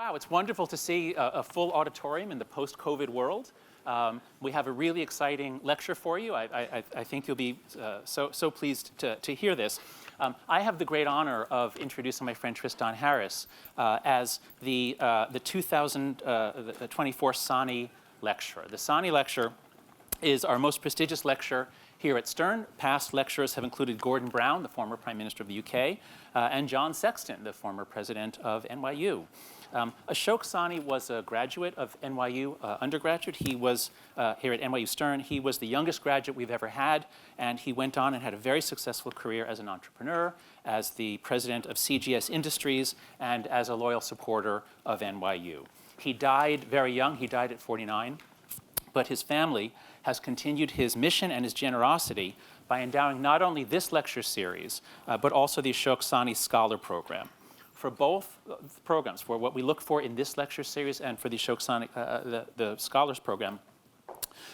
Wow, it's wonderful to see a full auditorium in the post-COVID world. We have a really exciting lecture for you. I think you'll be so pleased to hear this. I have the great honor of introducing my friend Tristan Harris as the 2024 Sani lecturer. The Sani lecture is our most prestigious lecture here at Stern. Past lecturers have included Gordon Brown, the former Prime Minister of the UK, and John Sexton, the former president of NYU. Ashok Sani was a graduate of NYU undergraduate. He was here at NYU Stern. He was the youngest graduate we've ever had, and he went on and had a very successful career as an entrepreneur, as the president of CGS Industries, and as a loyal supporter of NYU. He died very young. He died at 49, but his family has continued his mission and his generosity by endowing not only this lecture series, but also the Ashok Sani Scholar Program. For both programs, for what we look for in this lecture series and for the Ashok Sani, the Scholars Program,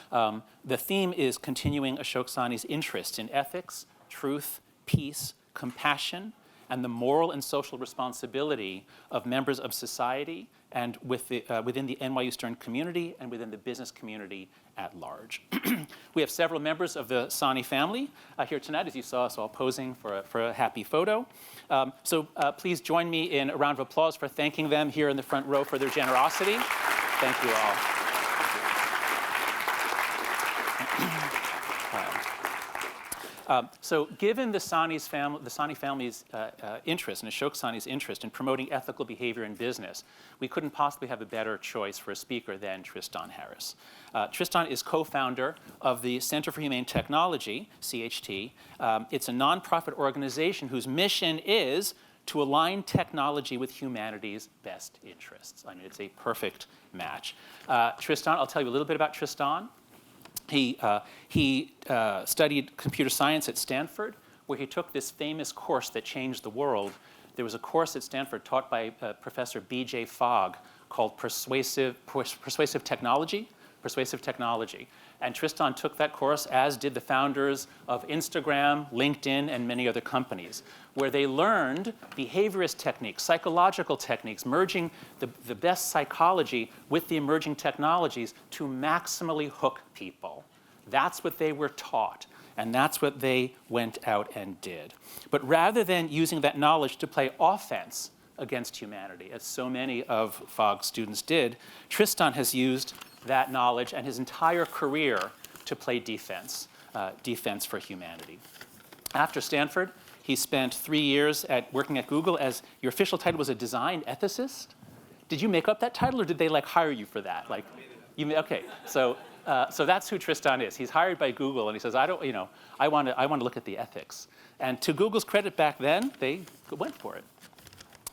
the theme is continuing Ashok Sani's interest in ethics, truth, peace, compassion, and the moral and social responsibility of members of society and within the NYU Stern community and within the business community at large. We have several members of the Sani family here tonight, as you saw us all posing for a happy photo. So please join me in a round of applause for thanking them here in the front row for their generosity. Thank you all. So given the Sani family's interest, and Ashok Sani's interest in promoting ethical behavior in business, we couldn't possibly have a better choice for a speaker than Tristan Harris. Tristan is co-founder of the Center for Humane Technology, CHT. It's a nonprofit organization whose mission is to align technology with humanity's best interests. I mean, it's a perfect match. Tristan, I'll tell you a little bit about Tristan. He studied computer science at Stanford, where he took this famous course that changed the world. There was a course at Stanford taught by Professor B.J. Fogg called Persuasive Technology. And Tristan took that course, as did the founders of Instagram, LinkedIn, and many other companies, where they learned behaviorist techniques, psychological techniques, merging the best psychology with the emerging technologies to maximally hook people. That's what they were taught, and that's what they went out and did. But rather than using that knowledge to play offense against humanity, as so many of Fogg's students did, Tristan has used that knowledge and his entire career to play defense for humanity. After Stanford, he spent 3 years working at Google as, your official title was a design ethicist? Did you make up that title, or did they hire you for that? Okay, so that's who Tristan is. He's hired by Google, and he says, I want to look at the ethics. And to Google's credit back then, they went for it.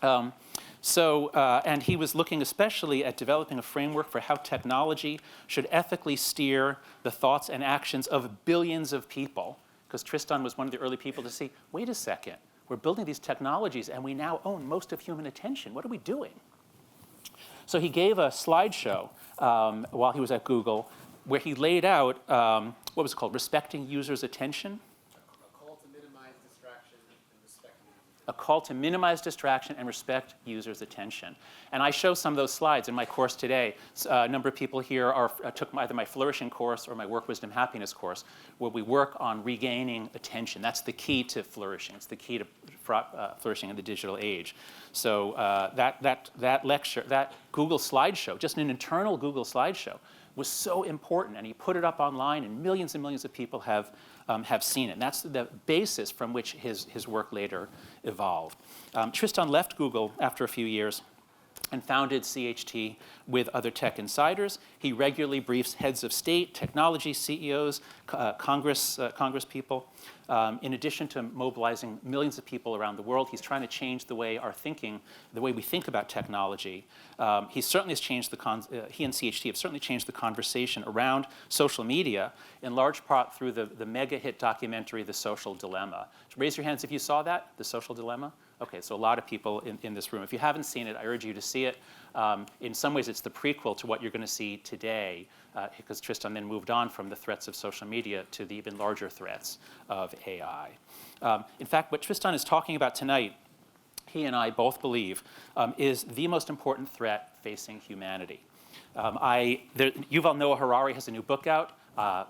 And he was looking especially at developing a framework for how technology should ethically steer the thoughts and actions of billions of people, because Tristan was one of the early people to see, wait a second, we're building these technologies and we now own most of human attention. What are we doing? So he gave a slideshow while he was at Google where he laid out, what was it called, respecting users' attention? A call to minimize distraction and respect users' attention. And I show some of those slides in my course today. A number of people here took either my Flourishing course or my Work, Wisdom, Happiness course, where we work on regaining attention. That's the key to flourishing. It's the key to flourishing in the digital age. So that lecture, that Google slideshow, just an internal Google slideshow, was so important. And he put it up online, and millions of people have seen it. And that's the basis from which his work later evolved. Tristan left Google after a few years and founded CHT with other tech insiders. He regularly briefs heads of state, technology, CEOs, Congress people. In addition to mobilizing millions of people around the world, he's trying to change the way we think about technology. He certainly has changed he and CHT have certainly changed the conversation around social media, in large part through the mega hit documentary, The Social Dilemma. Raise your hands if you saw that, The Social Dilemma. Okay, so a lot of people in this room. If you haven't seen it, I urge you to see it. In some ways, it's the prequel to what you're going to see today, because Tristan then moved on from the threats of social media to the even larger threats of AI. In fact, what Tristan is talking about tonight he and I both believe is the most important threat facing humanity. Yuval Noah Harari has a new book out.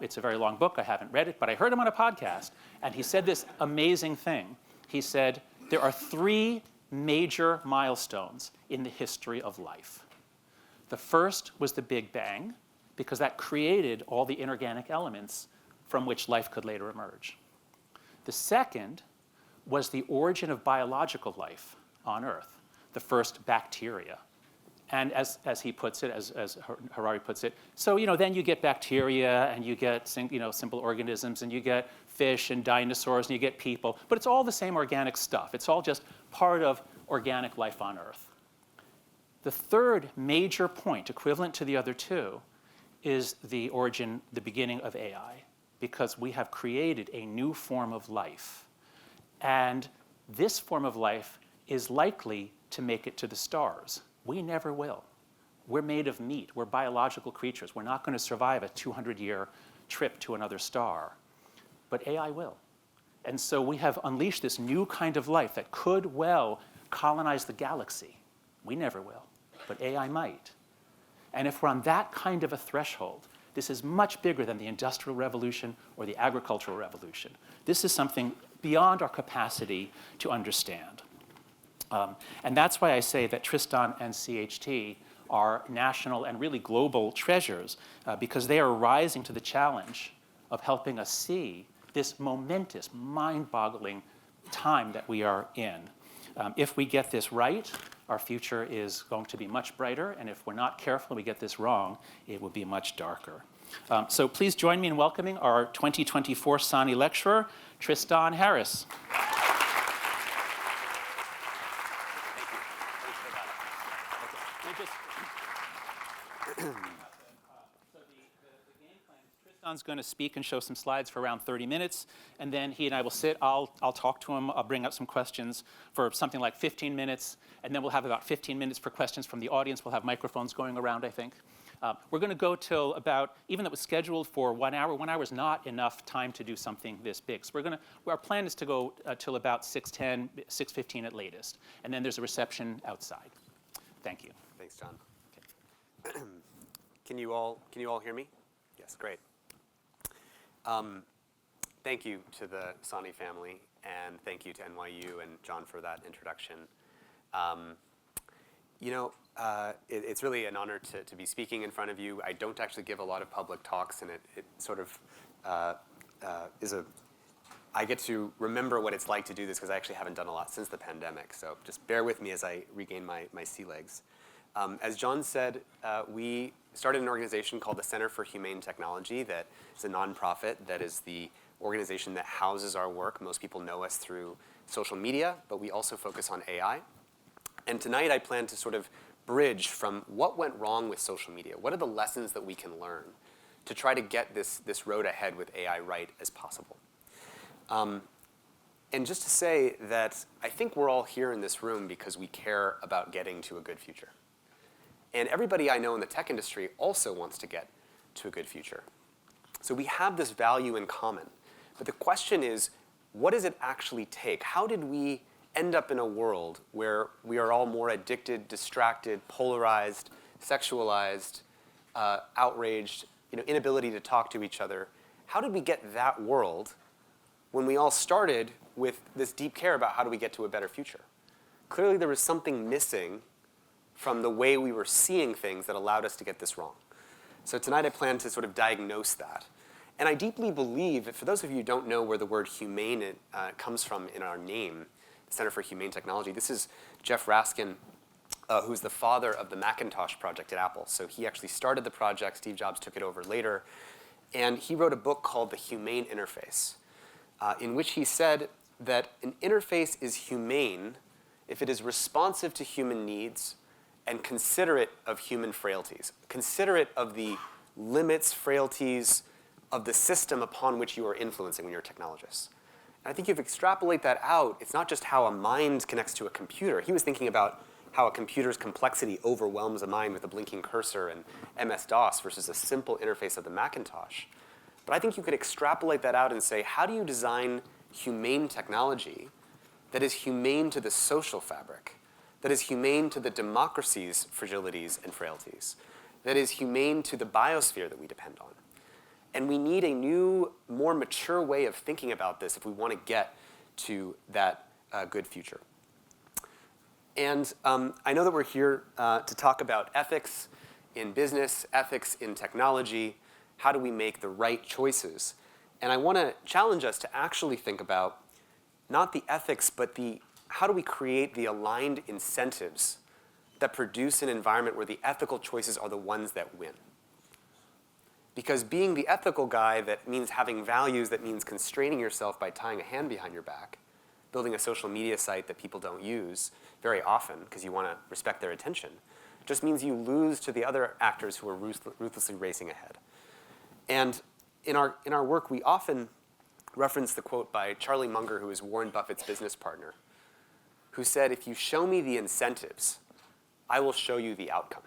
It's a very long book. I haven't read it, but I heard him on a podcast, and he said this amazing thing. He said, there are 3 major milestones in the history of life. The first was the Big Bang, because that created all the inorganic elements from which life could later emerge. The second was the origin of biological life on Earth, the first bacteria. And as he puts it, as Harari puts it, so then you get bacteria, and you get simple organisms, and you get fish and dinosaurs, and you get people. But it's all the same organic stuff. It's all just part of organic life on Earth. The third major point, equivalent to the other 2, is the beginning of AI, because we have created a new form of life. And this form of life is likely to make it to the stars. We never will. We're made of meat. We're biological creatures. We're not going to survive a 200-year trip to another star. But AI will. And so we have unleashed this new kind of life that could well colonize the galaxy. We never will, but AI might. And if we're on that kind of a threshold, this is much bigger than the Industrial Revolution or the Agricultural Revolution. This is something beyond our capacity to understand. And that's why I say that Tristan and CHT are national and really global treasures, because they are rising to the challenge of helping us see this momentous, mind-boggling time that we are in. If we get this right, our future is going to be much brighter, and if we're not careful and we get this wrong, it will be much darker. So please join me in welcoming our 2024 Sani lecturer, Tristan Harris. Tristan's going to speak and show some slides for around 30 minutes, and then he and I will sit. I'll talk to him. I'll bring up some questions for something like 15 minutes, and then we'll have about 15 minutes for questions from the audience. We'll have microphones going around, I think. We're going to go till about, even though it was scheduled for 1 hour, 1 hour is not enough time to do something this big. So our plan is to go till about 6:10, 6:15 at latest, and then there's a reception outside. Thank you. Thanks, John. Okay. Can you all hear me? Yes, great. Thank you to the Sani family, and thank you to NYU and John for that introduction. It's really an honor to be speaking in front of you. I don't actually give a lot of public talks, and it sort of I get to remember what it's like to do this because I actually haven't done a lot since the pandemic. So just bear with me as I regain my sea legs. As John said, we started an organization called the Center for Humane Technology that is a nonprofit that is the organization that houses our work. Most people know us through social media, but we also focus on AI. And tonight I plan to sort of bridge from what went wrong with social media. What are the lessons that we can learn to try to get this road ahead with AI right as possible? And just to say that I think we're all here in this room because we care about getting to a good future. And everybody I know in the tech industry also wants to get to a good future. So we have this value in common. But the question is, what does it actually take? How did we end up in a world where we are all more addicted, distracted, polarized, sexualized, outraged, inability to talk to each other? How did we get that world when we all started with this deep care about how do we get to a better future? Clearly there was something missing from the way we were seeing things that allowed us to get this wrong. So tonight I plan to sort of diagnose that. And I deeply believe that for those of you who don't know where the word humane comes from in our name, the Center for Humane Technology, this is Jeff Raskin, who's the father of the Macintosh project at Apple. So he actually started the project. Steve Jobs took it over later. And he wrote a book called The Humane Interface, in which he said that an interface is humane if it is responsive to human needs and considerate of human frailties, considerate of the limits, frailties of the system upon which you are influencing when you're a technologist. And I think if you extrapolate that out, it's not just how a mind connects to a computer. He was thinking about how a computer's complexity overwhelms a mind with a blinking cursor and MS-DOS versus a simple interface of the Macintosh. But I think you could extrapolate that out and say, how do you design humane technology that is humane to the social fabric, that is humane to the democracy's fragilities and frailties, that is humane to the biosphere that we depend on. And we need a new, more mature way of thinking about this if we want to get to that good future. And I know that we're here to talk about ethics in business, ethics in technology. How do we make the right choices? And I want to challenge us to actually think about not the ethics, but how do we create the aligned incentives that produce an environment where the ethical choices are the ones that win. Because being the ethical guy, that means having values, that means constraining yourself by tying a hand behind your back, building a social media site that people don't use very often because you want to respect their attention, just means you lose to the other actors who are ruthlessly racing ahead. And in our work, we often reference the quote by Charlie Munger, who is Warren Buffett's business partner, who said, "If you show me the incentives, I will show you the outcome.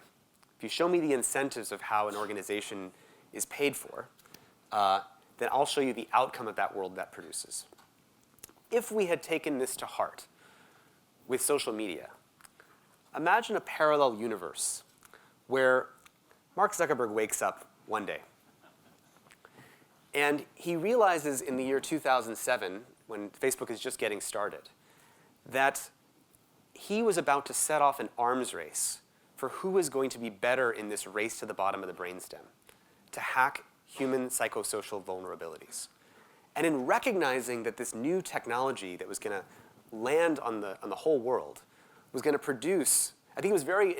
If you show me the incentives of how an organization is paid for, then I'll show you the outcome of that world that produces." If we had taken this to heart with social media, imagine a parallel universe where Mark Zuckerberg wakes up one day and he realizes in the year 2007, when Facebook is just getting started, that he was about to set off an arms race for who was going to be better in this race to the bottom of the brainstem, to hack human psychosocial vulnerabilities. And in recognizing that this new technology that was going to land on the whole world was going to produce, I think it was very,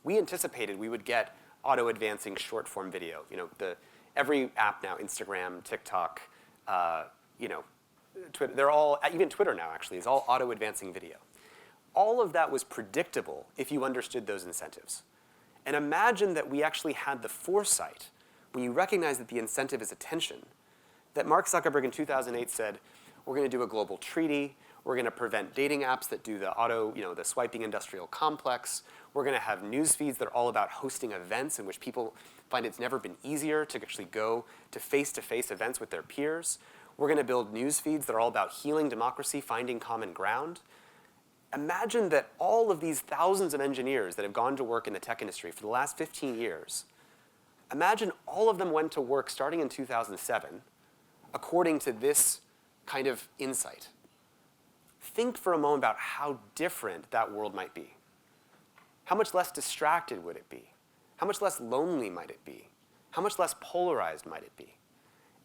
we anticipated we would get auto-advancing short-form video. You know, every app now, Instagram, TikTok, Twitter, they're all, even Twitter now actually, is all auto-advancing video. All of that was predictable if you understood those incentives. And imagine that we actually had the foresight, when you recognize that the incentive is attention, that Mark Zuckerberg in 2008 said, we're going to do a global treaty, we're going to prevent dating apps that do the swiping industrial complex, we're going to have news feeds that are all about hosting events in which people find it's never been easier to actually go to face-to-face events with their peers. We're going to build news feeds that are all about healing democracy, finding common ground. Imagine that all of these thousands of engineers that have gone to work in the tech industry for the last 15 years, imagine all of them went to work starting in 2007 according to this kind of insight. Think for a moment about how different that world might be. How much less distracted would it be? How much less lonely might it be? How much less polarized might it be?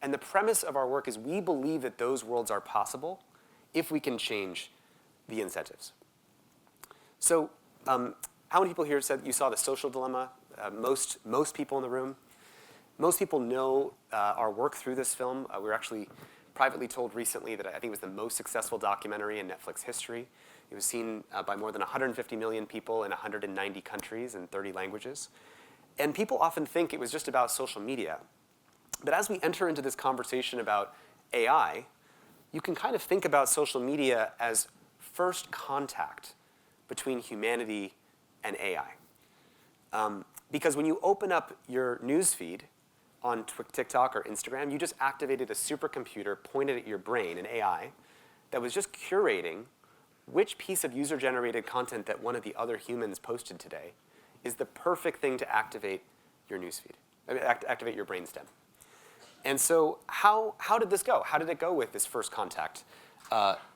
And the premise of our work is we believe that those worlds are possible if we can change the incentives. So how many people here said you saw The Social Dilemma? Most people in the room. Most people know our work through this film. We were actually privately told recently that I think it was the most successful documentary in Netflix history. It was seen by more than 150 million people in 190 countries and 30 languages. And people often think it was just about social media. But as we enter into this conversation about AI, you can kind of think about social media as first contact between humanity and AI. Because when you open up your news feed on TikTok or Instagram, you just activated a supercomputer pointed at your brain, an AI, that was just curating which piece of user-generated content that one of the other humans posted today is the perfect thing to activate your newsfeed, activate your brainstem. And so how did this go? How did it go with this first contact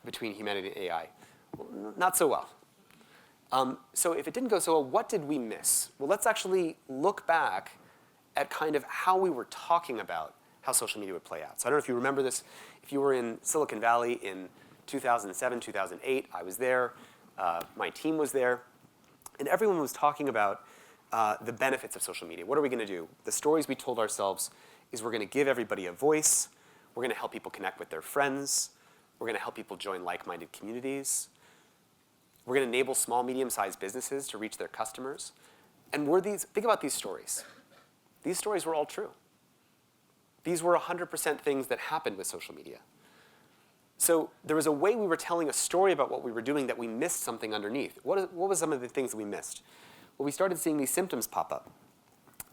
between humanity and AI? Well, not so well. So if it didn't go so well, what did we miss? Well, let's actually look back at kind of how we were talking about how social media would play out. So I don't know if you remember this. If you were in Silicon Valley in 2007, 2008, I was there. My team was there. And everyone was talking about the benefits of social media. What are we going to do? The stories we told ourselves is we're going to give everybody a voice. We're going to help people connect with their friends. We're going to help people join like-minded communities. We're going to enable small, medium-sized businesses to reach their customers. And think about these stories. These stories were all true. These were 100% things that happened with social media. So there was a way we were telling a story about what we were doing that we missed something underneath. What was some of the things that we missed? Well, we started seeing these symptoms pop up.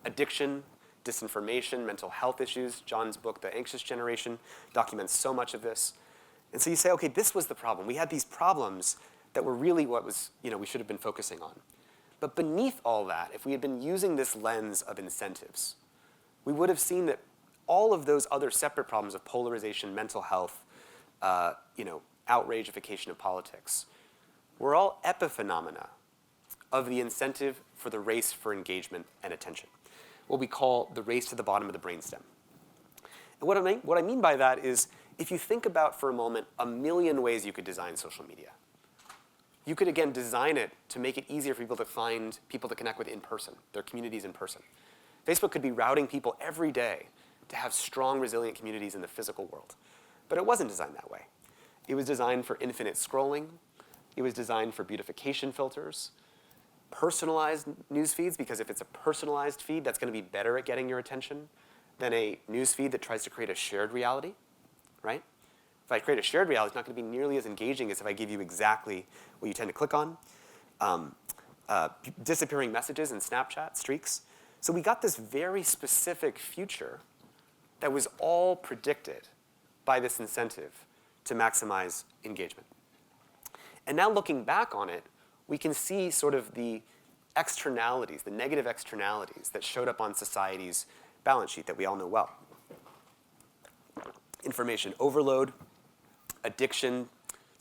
Addiction, disinformation, mental health issues. John's book, The Anxious Generation, documents so much of this. And so you say, okay, this was the problem. We had these problems that were really what was, we should have been focusing on. But beneath all that, if we had been using this lens of incentives, we would have seen that all of those other separate problems of polarization, mental health, outragification of politics, were all epiphenomena of the incentive for the race for engagement and attention, what we call the race to the bottom of the brainstem. And what I mean by that is, if you think about for a moment a million ways you could design social media, you could, again, design it to make it easier for people to find people to connect with in person, their communities in person. Facebook could be routing people every day to have strong, resilient communities in the physical world. But it wasn't designed that way. It was designed for infinite scrolling. It was designed for beautification filters, personalized news feeds, because if it's a personalized feed, that's going to be better at getting your attention than a news feed that tries to create a shared reality, right? If I create a shared reality, it's not going to be nearly as engaging as if I give you exactly what you tend to click on. Disappearing messages in Snapchat, streaks. So we got this very specific future that was all predicted by this incentive to maximize engagement. And now looking back on it, we can see sort of the externalities, the negative externalities that showed up on society's balance sheet that we all know well. Information overload, addiction,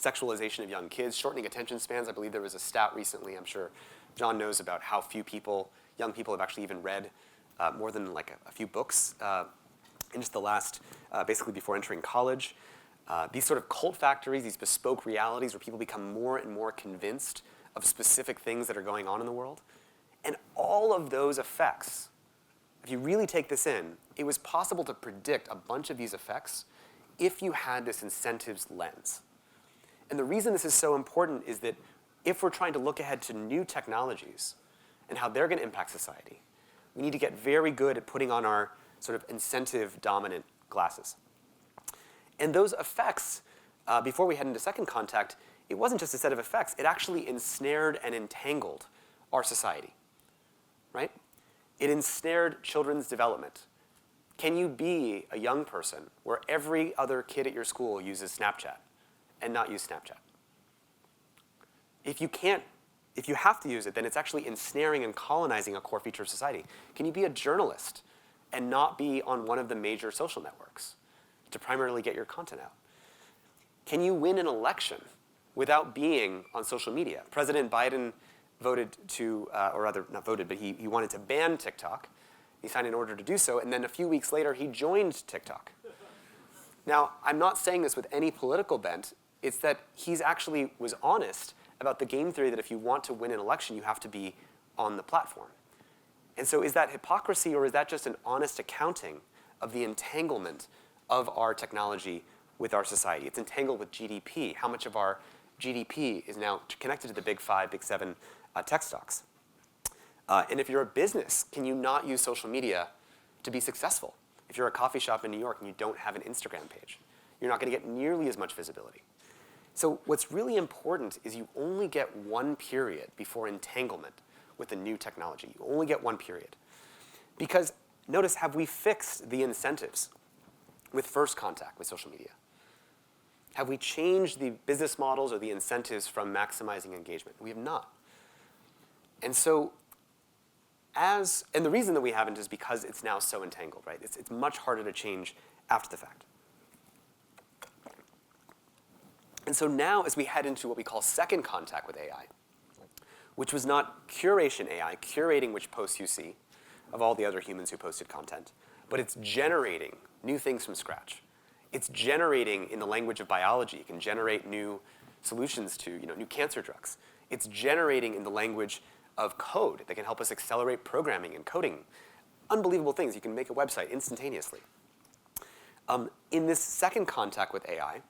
sexualization of young kids, shortening attention spans. I believe there was a stat recently, I'm sure John knows, about how few young people have actually even read more than like a few books in just the last, basically before entering college. These sort of cult factories, these bespoke realities where people become more and more convinced of specific things that are going on in the world. And all of those effects, if you really take this in, it was possible to predict a bunch of these effects if you had this incentives lens. And the reason this is so important is that if we're trying to look ahead to new technologies and how they're going to impact society, we need to get very good at putting on our sort of incentive-dominant glasses. And those effects, before we head into second contact, it wasn't just a set of effects. It actually ensnared and entangled our society, right? It ensnared children's development. Can you be a young person where every other kid at your school uses Snapchat and not use Snapchat? If you have to use it, then it's actually ensnaring and colonizing a core feature of society. Can you be a journalist and not be on one of the major social networks to primarily get your content out? Can you win an election without being on social media? President Biden voted to, or rather not voted, but he wanted to ban TikTok. He signed an order to do so, and then a few weeks later, he joined TikTok. Now, I'm not saying this with any political bent. It's that he's actually was honest about the game theory that if you want to win an election, you have to be on the platform. And so is that hypocrisy, or is that just an honest accounting of the entanglement of our technology with our society? It's entangled with GDP. How much of our GDP is now connected to the big five, big seven tech stocks? And if you're a business, can you not use social media to be successful? If you're a coffee shop in New York and you don't have an Instagram page, you're not going to get nearly as much visibility. So what's really important is you only get one period before entanglement with a new technology. You only get one period. Because notice, have we fixed the incentives with first contact with social media? Have we changed the business models or the incentives from maximizing engagement? We have not. And so and the reason that we haven't is because it's now so entangled, right? It's much harder to change after the fact. And so now, as we head into what we call second contact with AI, which was not curation AI, curating which posts you see of all the other humans who posted content, but it's generating new things from scratch. It's generating in the language of biology. It can generate new solutions to new cancer drugs. It's generating in the language of code that can help us accelerate programming and coding. Unbelievable things. You can make a website instantaneously. In this second contact with AI,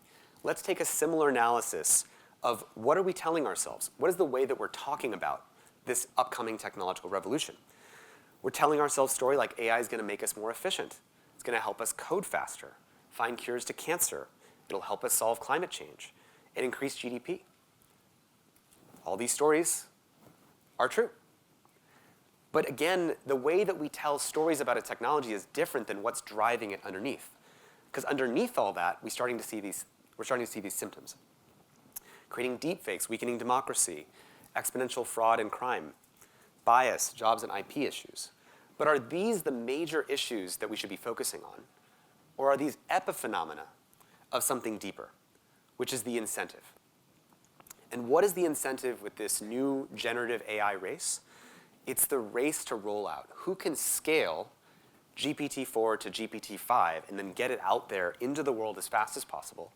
let's take a similar analysis of what are we telling ourselves? What is the way that we're talking about this upcoming technological revolution? We're telling ourselves a story like AI is going to make us more efficient. It's going to help us code faster, find cures to cancer. It'll help us solve climate change and increase GDP. All these stories are true. But again, the way that we tell stories about a technology is different than what's driving it underneath. Because underneath all that, we're starting to see We're starting to see these symptoms. Creating deepfakes, weakening democracy, exponential fraud and crime, bias, jobs and IP issues. But are these the major issues that we should be focusing on? Or are these epiphenomena of something deeper, which is the incentive? And what is the incentive with this new generative AI race? It's the race to roll out. Who can scale GPT-4 to GPT-5 and then get it out there into the world as fast as possible,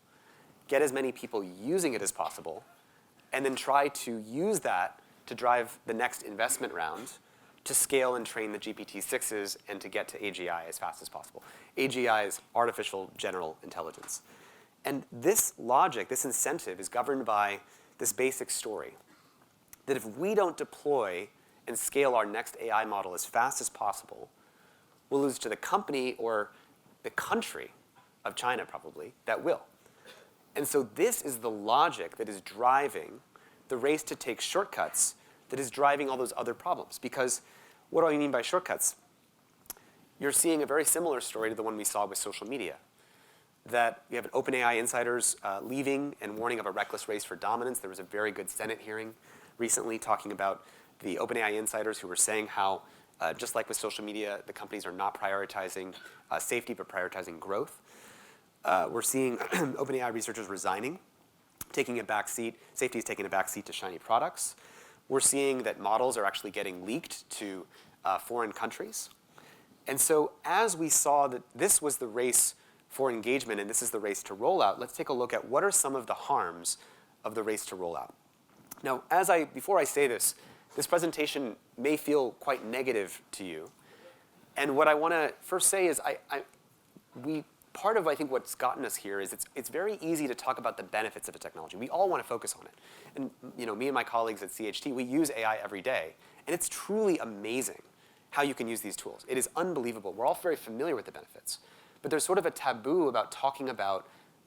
get as many people using it as possible, and then try to use that to drive the next investment round to scale and train the GPT-6s and to get to AGI as fast as possible. AGI is artificial general intelligence. And this logic, this incentive, is governed by this basic story that if we don't deploy and scale our next AI model as fast as possible, we'll lose to the company or the country of China, probably, that will. And so this is the logic that is driving the race to take shortcuts, that is driving all those other problems. Because what do I mean by shortcuts? You're seeing a very similar story to the one we saw with social media, that you have an OpenAI insiders leaving and warning of a reckless race for dominance. There was a very good Senate hearing recently talking about the OpenAI insiders who were saying how, just like with social media, the companies are not prioritizing safety but prioritizing growth. We're seeing OpenAI researchers resigning, taking a back seat. Safety is taking a back seat to shiny products. We're seeing that models are actually getting leaked to foreign countries. And so as we saw that this was the race for engagement and this is the race to rollout, let's take a look at what are some of the harms of the race to rollout. Now, before I say this, this presentation may feel quite negative to you. And what I want to first say is part of, I think, what's gotten us here is it's very easy to talk about the benefits of a technology. We all want to focus on it. And me and my colleagues at CHT, we use AI every day. And it's truly amazing how you can use these tools. It is unbelievable. We're all very familiar with the benefits. But there's sort of a taboo about talking about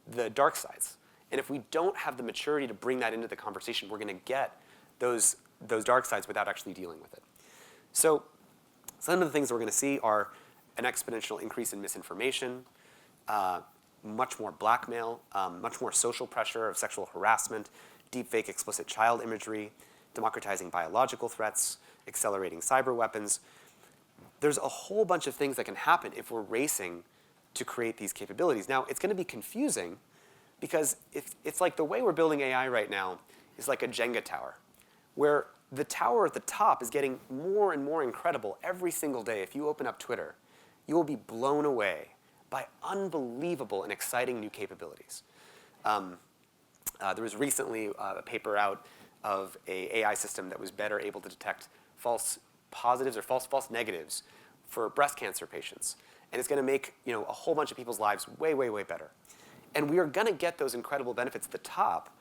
the dark sides. And if we don't have the maturity to bring that into the conversation, we're going to get those dark sides without actually dealing with it. So some of the things that we're going to see are an exponential increase in misinformation, much more blackmail, much more social pressure of sexual harassment, deepfake explicit child imagery, democratizing biological threats, accelerating cyber weapons. There's a whole bunch of things that can happen if we're racing to create these capabilities. Now, it's going to be confusing because it's like the way we're building AI right now is like a Jenga tower, where the tower at the top is getting more and more incredible every single day. If you open up Twitter, you will be blown away by unbelievable and exciting new capabilities. There was recently a paper out of an AI system that was better able to detect false positives or false negatives for breast cancer patients. And it's going to make a whole bunch of people's lives way, way, way better. And we are going to get those incredible benefits at the top,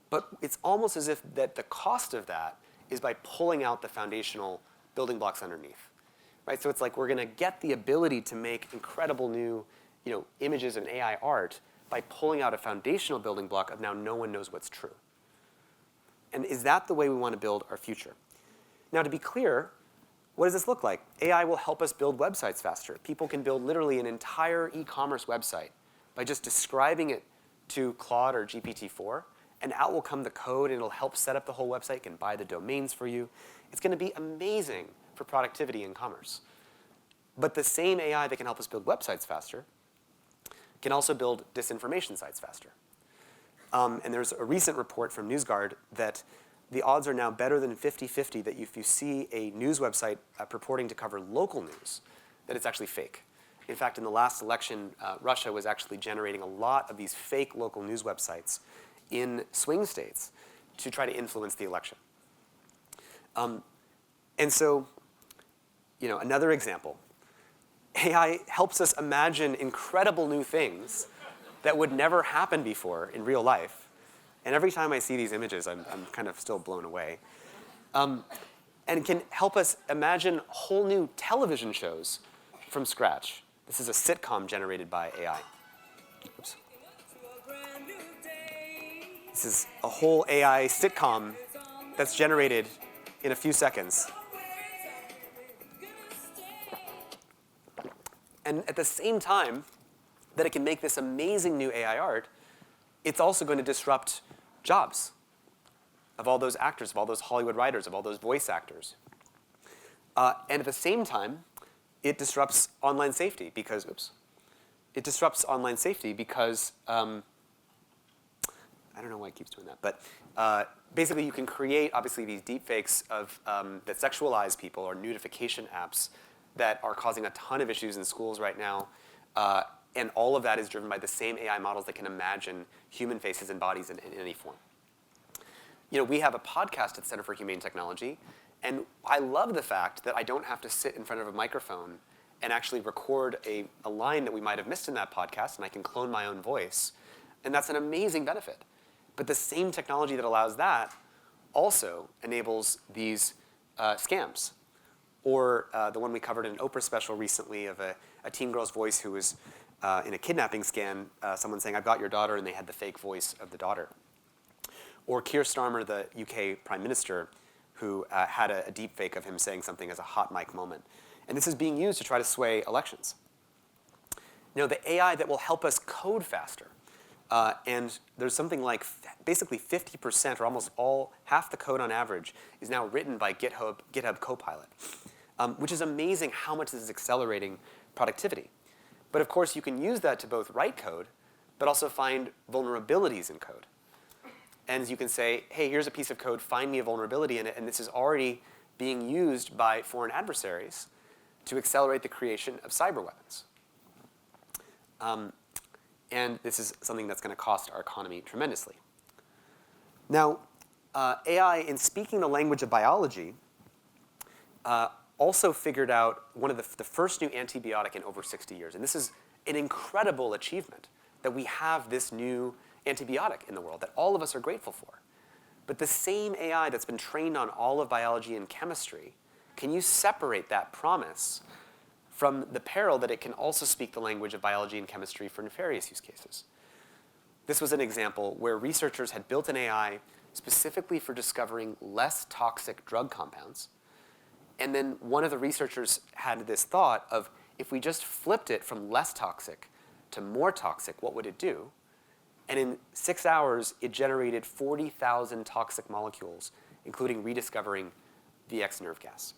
but it's almost as if that the cost of that is by pulling out the foundational building blocks underneath. Right? So it's like we're going to get the ability to make incredible new images and AI art by pulling out a foundational building block of now no one knows what's true. And is that the way we want to build our future? Now, to be clear, what does this look like? AI will help us build websites faster. People can build literally an entire e-commerce website by just describing it to Claude or GPT-4, and out will come the code, and it'll help set up the whole website, can buy the domains for you. It's going to be amazing for productivity and commerce. But the same AI that can help us build websites faster can also build disinformation sites faster. And there's a recent report from NewsGuard that the odds are now better than 50-50 that if you see a news website purporting to cover local news, that it's actually fake. In fact, in the last election, Russia was actually generating a lot of these fake local news websites in swing states to try to influence the election. And so, another example, AI helps us imagine incredible new things that would never happen before in real life. And every time I see these images, I'm kind of still blown away. And can help us imagine whole new television shows from scratch. This is a sitcom generated by AI. Oops. This is a whole AI sitcom that's generated in a few seconds. And at the same time that it can make this amazing new AI art, it's also going to disrupt jobs of all those actors, of all those Hollywood writers, of all those voice actors. And at the same time, it disrupts online safety because, I don't know why it keeps doing that, but basically you can create, obviously, these deepfakes that sexualize people, or nudification apps that are causing a ton of issues in schools right now. And all of that is driven by the same AI models that can imagine human faces and bodies in any form. We have a podcast at the Center for Humane Technology, and I love the fact that I don't have to sit in front of a microphone and actually record a line that we might have missed in that podcast, and I can clone my own voice. And that's an amazing benefit. But the same technology that allows that also enables these scams. Or the one we covered in an Oprah special recently of a teen girl's voice who was in a kidnapping scan, someone saying, "I've got your daughter," and they had the fake voice of the daughter. Or Keir Starmer, the UK Prime Minister, who had a deep fake of him saying something as a hot mic moment. And this is being used to try to sway elections. The AI that will help us code faster. And there's something like basically 50%, or almost half the code on average, is now written by GitHub Copilot, which is amazing how much this is accelerating productivity. But of course, you can use that to both write code, but also find vulnerabilities in code. And you can say, hey, here's a piece of code, find me a vulnerability in it, and this is already being used by foreign adversaries to accelerate the creation of cyber weapons. And this is something that's going to cost our economy tremendously. Now, AI, in speaking the language of biology, also figured out one of the first new antibiotic in over 60 years. And this is an incredible achievement, that we have this new antibiotic in the world that all of us are grateful for. But the same AI that's been trained on all of biology and chemistry, can you separate that promise from the peril that it can also speak the language of biology and chemistry for nefarious use cases? This was an example where researchers had built an AI specifically for discovering less toxic drug compounds. And then one of the researchers had this thought of, if we just flipped it from less toxic to more toxic, what would it do? And in 6 hours, it generated 40,000 toxic molecules, including rediscovering VX nerve gas.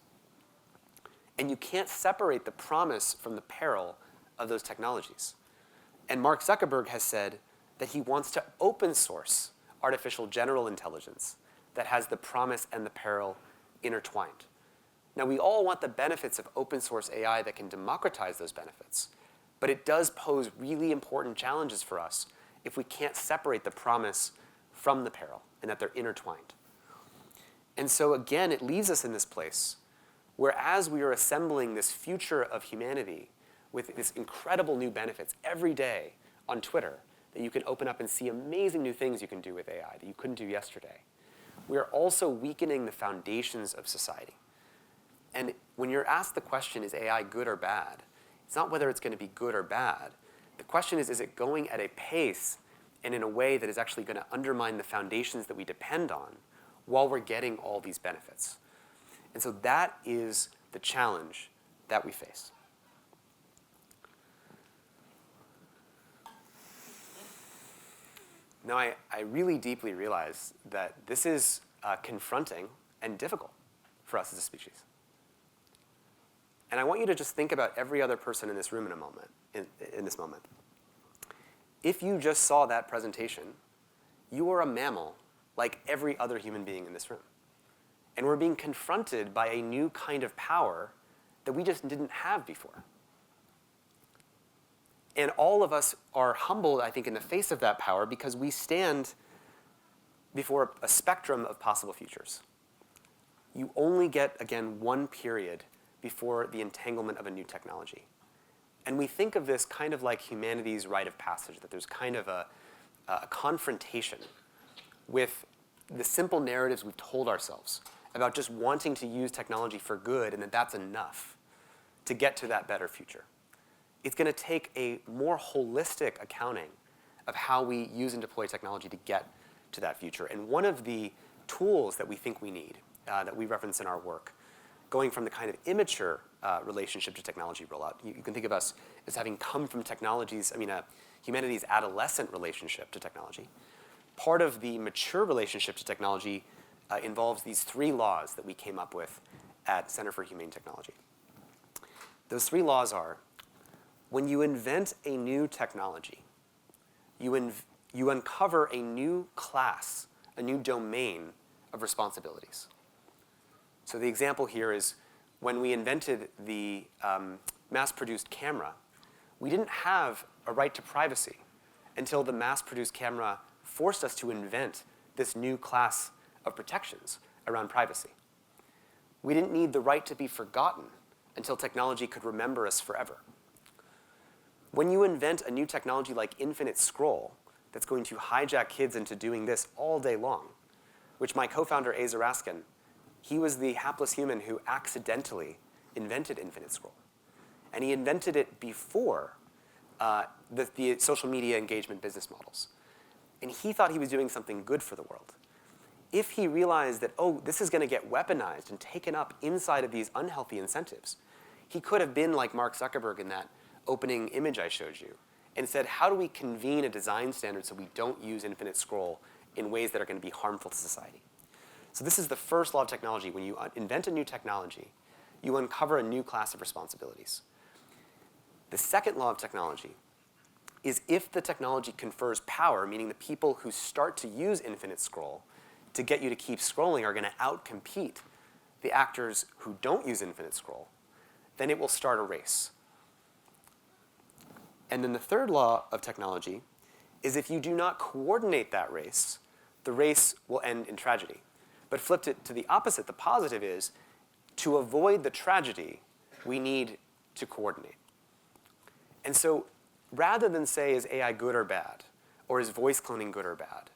And you can't separate the promise from the peril of those technologies. And Mark Zuckerberg has said that he wants to open source artificial general intelligence that has the promise and the peril intertwined. Now, we all want the benefits of open source AI that can democratize those benefits. But it does pose really important challenges for us if we can't separate the promise from the peril, and that they're intertwined. And so again, it leaves us in this place where, as we are assembling this future of humanity with this incredible new benefits every day on Twitter, that you can open up and see amazing new things you can do with AI that you couldn't do yesterday, we are also weakening the foundations of society. And when you're asked the question, is AI good or bad, it's not whether it's going to be good or bad. The question is it going at a pace and in a way that is actually going to undermine the foundations that we depend on while we're getting all these benefits? And so that is the challenge that we face. Now, I really deeply realize that this is confronting and difficult for us as a species. And I want you to just think about every other person in this room in this moment. If you just saw that presentation, you are a mammal like every other human being in this room. And we're being confronted by a new kind of power that we just didn't have before. And all of us are humbled, I think, in the face of that power because we stand before a spectrum of possible futures. You only get, again, one period before the entanglement of a new technology. And we think of this kind of like humanity's rite of passage, that there's kind of a confrontation with the simple narratives we've told ourselves about just wanting to use technology for good, and that that's enough to get to that better future. It's going to take a more holistic accounting of how we use and deploy technology to get to that future. And one of the tools that we think we need, that we reference in our work, going from the kind of immature relationship to technology rollout, you can think of us as having come from technologies, humanity's adolescent relationship to technology. Part of the mature relationship to technology involves these 3 laws that we came up with at Center for Humane Technology. Those 3 laws are, when you invent a new technology, you uncover a new class, a new domain of responsibilities. So the example here is when we invented the mass-produced camera, we didn't have a right to privacy until the mass-produced camera forced us to invent this new class of protections around privacy. We didn't need the right to be forgotten until technology could remember us forever. When you invent a new technology like infinite scroll that's going to hijack kids into doing this all day long, which my co-founder, Aza Raskin, he was the hapless human who accidentally invented infinite scroll. And he invented it before the social media engagement business models. And he thought he was doing something good for the world. If he realized that, oh, this is going to get weaponized and taken up inside of these unhealthy incentives, he could have been like Mark Zuckerberg in that opening image I showed you and said, how do we convene a design standard so we don't use infinite scroll in ways that are going to be harmful to society? So this is the first law of technology. When you invent a new technology, you uncover a new class of responsibilities. The second law of technology is if the technology confers power, meaning the people who start to use infinite scroll to get you to keep scrolling are going to outcompete the actors who don't use infinite scroll, then it will start a race. And then the third law of technology is if you do not coordinate that race, the race will end in tragedy. But flipped it to the opposite, the positive is, to avoid the tragedy, we need to coordinate. And so rather than say, is AI good or bad? Or is voice cloning good or bad?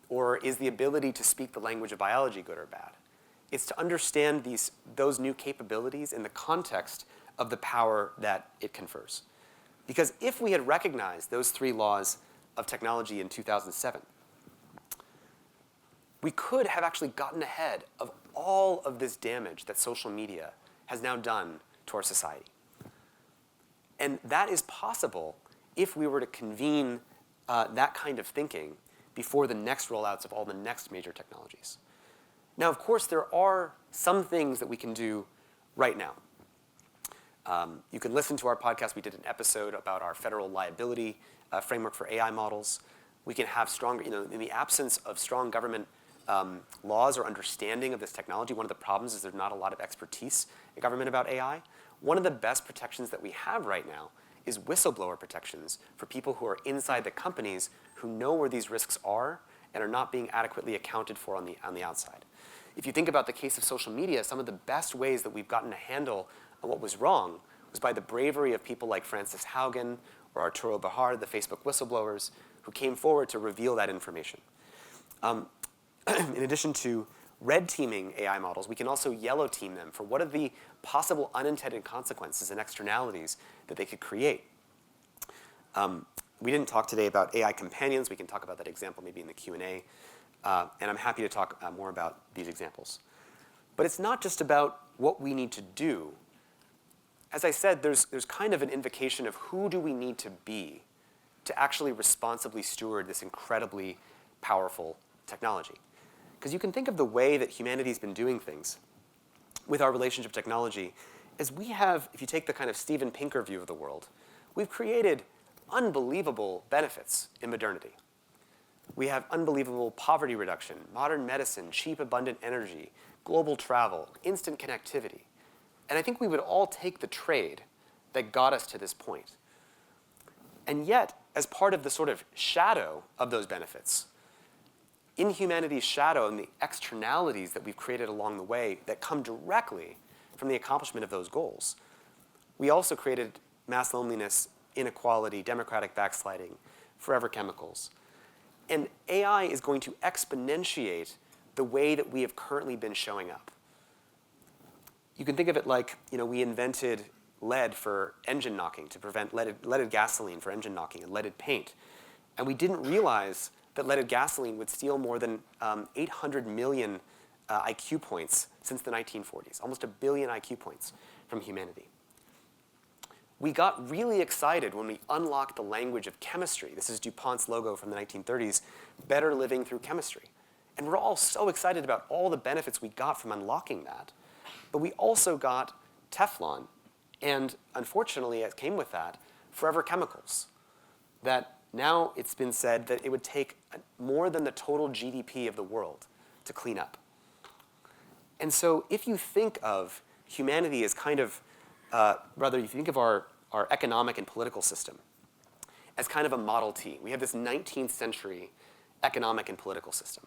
Or is the ability to speak the language of biology good or bad? It's to understand those new capabilities in the context of the power that it confers. Because if we had recognized those 3 laws of technology in 2007, we could have actually gotten ahead of all of this damage that social media has now done to our society. And that is possible if we were to convene that kind of thinking before the next rollouts of all the next major technologies. Now, of course, there are some things that we can do right now. You can listen to our podcast. We did an episode about our federal liability framework for AI models. We can have stronger, in the absence of strong government laws or understanding of this technology, one of the problems is there's not a lot of expertise in government about AI. One of the best protections that we have right now is whistleblower protections for people who are inside the companies who know where these risks are and are not being adequately accounted for on the outside. If you think about the case of social media, some of the best ways that we've gotten a handle on what was wrong was by the bravery of people like Frances Haugen or Arturo Bahar, the Facebook whistleblowers, who came forward to reveal that information. In addition to red teaming AI models, we can also yellow team them for what are the possible unintended consequences and externalities that they could create. We didn't talk today about AI companions. We can talk about that example maybe in the Q&A. And I'm happy to talk more about these examples. But it's not just about what we need to do. As I said, there's kind of an invocation of who do we need to be to actually responsibly steward this incredibly powerful technology. Because you can think of the way that humanity's been doing things with our relationship to technology is we have, if you take the kind of Steven Pinker view of the world, we've created unbelievable benefits in modernity. We have unbelievable poverty reduction, modern medicine, cheap, abundant energy, global travel, instant connectivity. And I think we would all take the trade that got us to this point. And yet, as part of the sort of shadow of those benefits, in humanity's shadow and the externalities that we've created along the way that come directly from the accomplishment of those goals, we also created mass loneliness, inequality, democratic backsliding, forever chemicals. And AI is going to exponentiate the way that we have currently been showing up. You can think of it like, we invented lead for engine knocking to prevent leaded gasoline for engine knocking and leaded paint. And we didn't realize that leaded gasoline would steal more than 800 million IQ points since the 1940s, almost 1 billion IQ points from humanity. we got really excited when we unlocked the language of chemistry. This is DuPont's logo from the 1930s, better living through chemistry. And we're all so excited about all the benefits we got from unlocking that. But we also got Teflon, and unfortunately, it came with that, forever chemicals. That now it's been said that it would take more than the total GDP of the world to clean up. And so if you think of humanity as kind of, rather, if you think of our economic and political system as kind of a Model T. We have this 19th century economic and political system.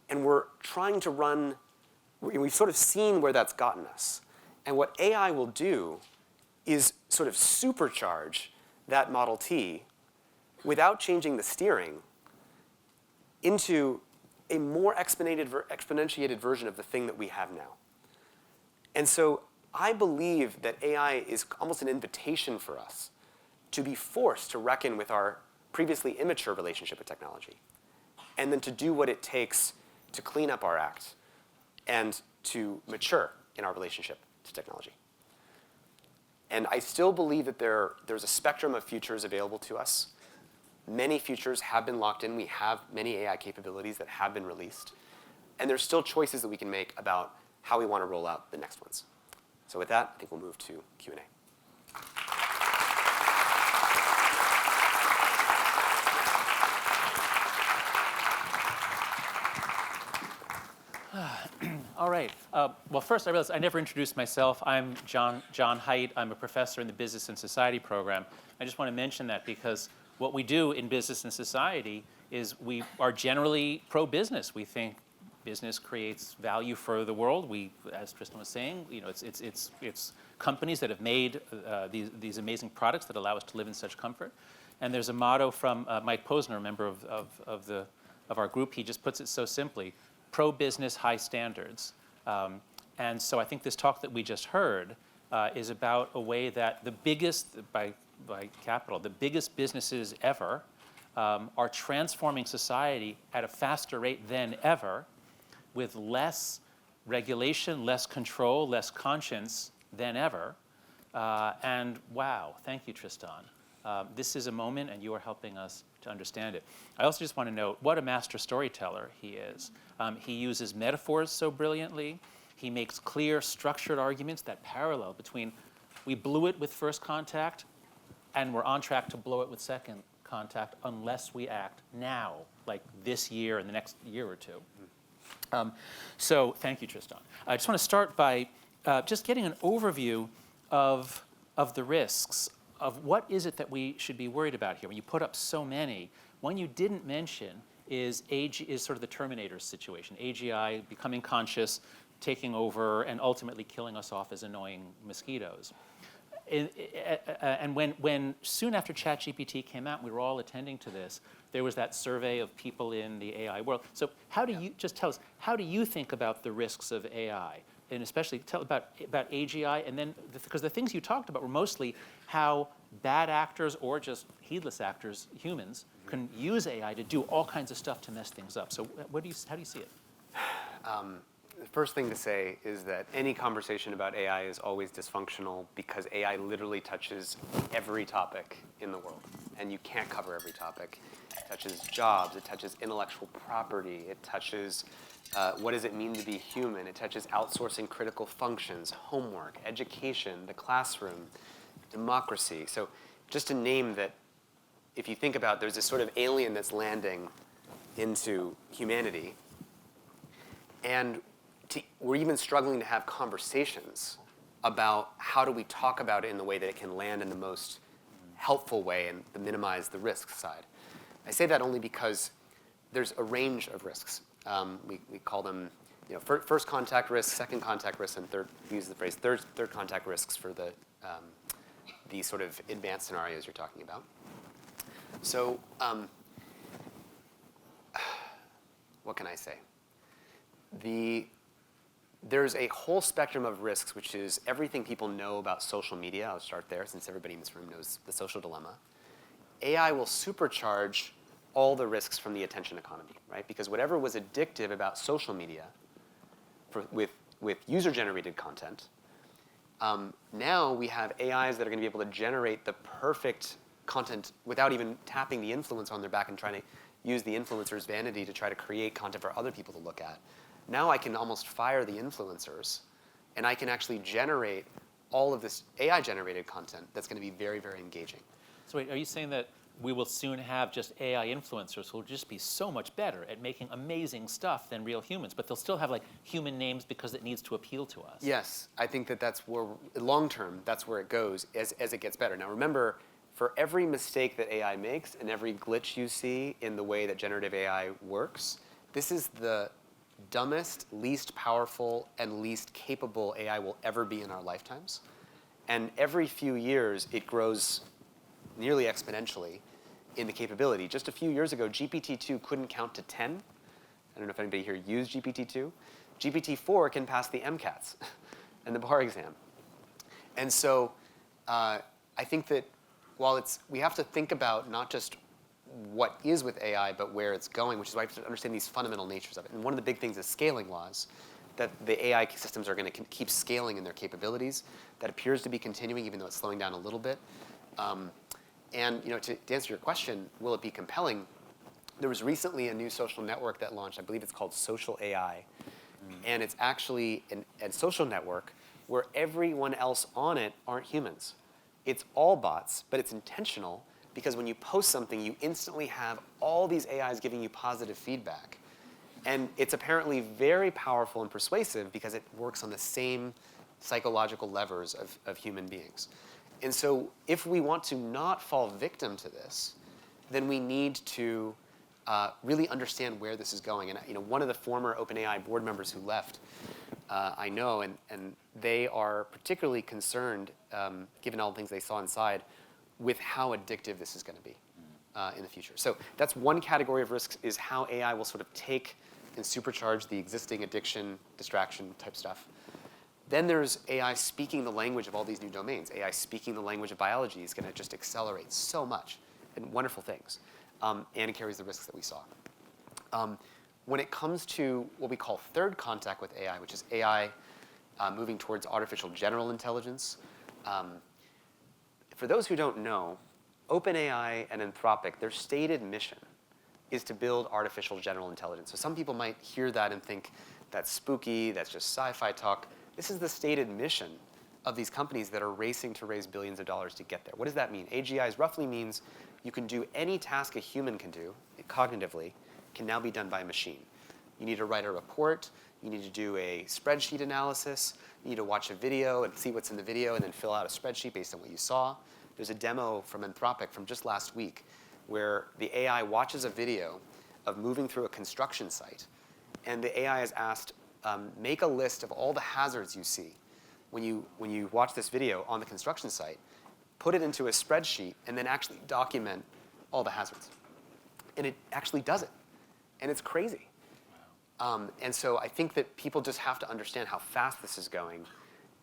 And we're trying to run, we've sort of seen where that's gotten us. And what AI will do is sort of supercharge that Model T without changing the steering into a more exponentiated version of the thing that we have now. And so I believe that AI is almost an invitation for us to be forced to reckon with our previously immature relationship with technology, and then to do what it takes to clean up our act and to mature in our relationship to technology. And I still believe that there's a spectrum of futures available to us. Many futures have been locked in. We have many AI capabilities that have been released. And there's still choices that we can make about how we want to roll out the next ones. So with that, I think we'll move to Q&A. All right. Well, first, I realized I never introduced myself. I'm John Haidt. I'm a professor in the Business and Society program. I just want to mention that because what we do in Business and Society is we are generally pro-business. We think business creates value for the world. We, as Tristan was saying, it's companies that have made these amazing products that allow us to live in such comfort. And there's a motto from Mike Posner, a member of our group. He just puts it so simply: pro-business, high standards. And so I think this talk that we just heard is about a way that the biggest, by capital, the biggest businesses ever are transforming society at a faster rate than ever, with less regulation, less control, less conscience than ever. And wow, thank you, Tristan. This is a moment, and you are helping us to understand it. I also just want to note what a master storyteller he is. He uses metaphors so brilliantly. He makes clear, structured arguments that parallel between we blew it with first contact, and we're on track to blow it with second contact unless we act now, like this year and the next year or two. So thank you, Tristan. I just want to start by just getting an overview of the risks of what is it that we should be worried about here. When you put up so many, one you didn't mention is sort of the Terminator situation. AGI becoming conscious, taking over, and ultimately killing us off as annoying mosquitoes. And when soon after ChatGPT came out, we were all attending to this, there was that survey of people in the AI world. So how do you, just tell us, how do you think about the risks of AI? And especially tell about AGI, and then, because the things you talked about were mostly how bad actors or just heedless actors, humans, can use AI to do all kinds of stuff to mess things up. So how do you see it? The first thing to say is that any conversation about AI is always dysfunctional because AI literally touches every topic in the world. And you can't cover every topic. It touches jobs, it touches intellectual property, it touches what does it mean to be human, it touches outsourcing critical functions, homework, education, the classroom, democracy. So just to name that, if you think about, there's this sort of alien that's landing into humanity, and we're even struggling to have conversations about how do we talk about it in the way that it can land in the most helpful way and to minimize the risk side. I say that only because there's a range of risks. We call them, first contact risks, second contact risks, and we use the phrase third contact risks for the sort of advanced scenarios you're talking about. So what can I say? There's a whole spectrum of risks, which is everything people know about social media. I'll start there, since everybody in this room knows the social dilemma. AI will supercharge all the risks from the attention economy, right? Because whatever was addictive about social media with user-generated content Now we have AIs that are going to be able to generate the perfect content without even tapping the influencer on their back and trying to use the influencer's vanity to try to create content for other people to look at. Now I can almost fire the influencers, and I can actually generate all of this AI-generated content that's going to be very, very engaging. So wait, are you saying that we will soon have just AI influencers who will just be so much better at making amazing stuff than real humans, but they'll still have like human names because it needs to appeal to us? Yes, I think that that's where, long term, that's where it goes as it gets better. Now remember, for every mistake that AI makes and every glitch you see in the way that generative AI works, this is the dumbest, least powerful, and least capable AI will ever be in our lifetimes. And every few years, it grows nearly exponentially in the capability. Just a few years ago, GPT-2 couldn't count to 10. I don't know if anybody here used GPT-2. GPT-4 can pass the MCATs and the bar exam. And so I think that while we have to think about not just what is with AI, but where it's going, which is why we have to understand these fundamental natures of it. And one of the big things is scaling laws, that the AI systems are going to keep scaling in their capabilities. That appears to be continuing, even though it's slowing down a little bit. And to answer your question, will it be compelling? There was recently a new social network that launched. I believe it's called Social AI. And it's actually a social network where everyone else on it aren't humans. It's all bots, but it's intentional because when you post something, you instantly have all these AIs giving you positive feedback. And it's apparently very powerful and persuasive because it works on the same psychological levers of human beings. And so if we want to not fall victim to this, then we need to really understand where this is going. And one of the former OpenAI board members who left, I know, and they are particularly concerned, given all the things they saw inside, with how addictive this is going to be in the future. So that's one category of risks, is how AI will sort of take and supercharge the existing addiction, distraction type stuff. Then there's AI speaking the language of all these new domains. AI speaking the language of biology is going to just accelerate so much and wonderful things. And it carries the risks that we saw. When it comes to what we call third contact with AI, which is AI moving towards artificial general intelligence, for those who don't know, OpenAI and Anthropic, their stated mission is to build artificial general intelligence. So some people might hear that and think that's spooky, that's just sci-fi talk. This is the stated mission of these companies that are racing to raise billions of dollars to get there. What does that mean? AGIs roughly means you can do any task a human can do, cognitively, can now be done by a machine. You need to write a report, you need to do a spreadsheet analysis, you need to watch a video and see what's in the video and then fill out a spreadsheet based on what you saw. There's a demo from Anthropic from just last week where the AI watches a video of moving through a construction site, and the AI is asked, make a list of all the hazards you see when you watch this video on the construction site, put it into a spreadsheet, and then actually document all the hazards. And it actually does it. And it's crazy. And so I think that people just have to understand how fast this is going.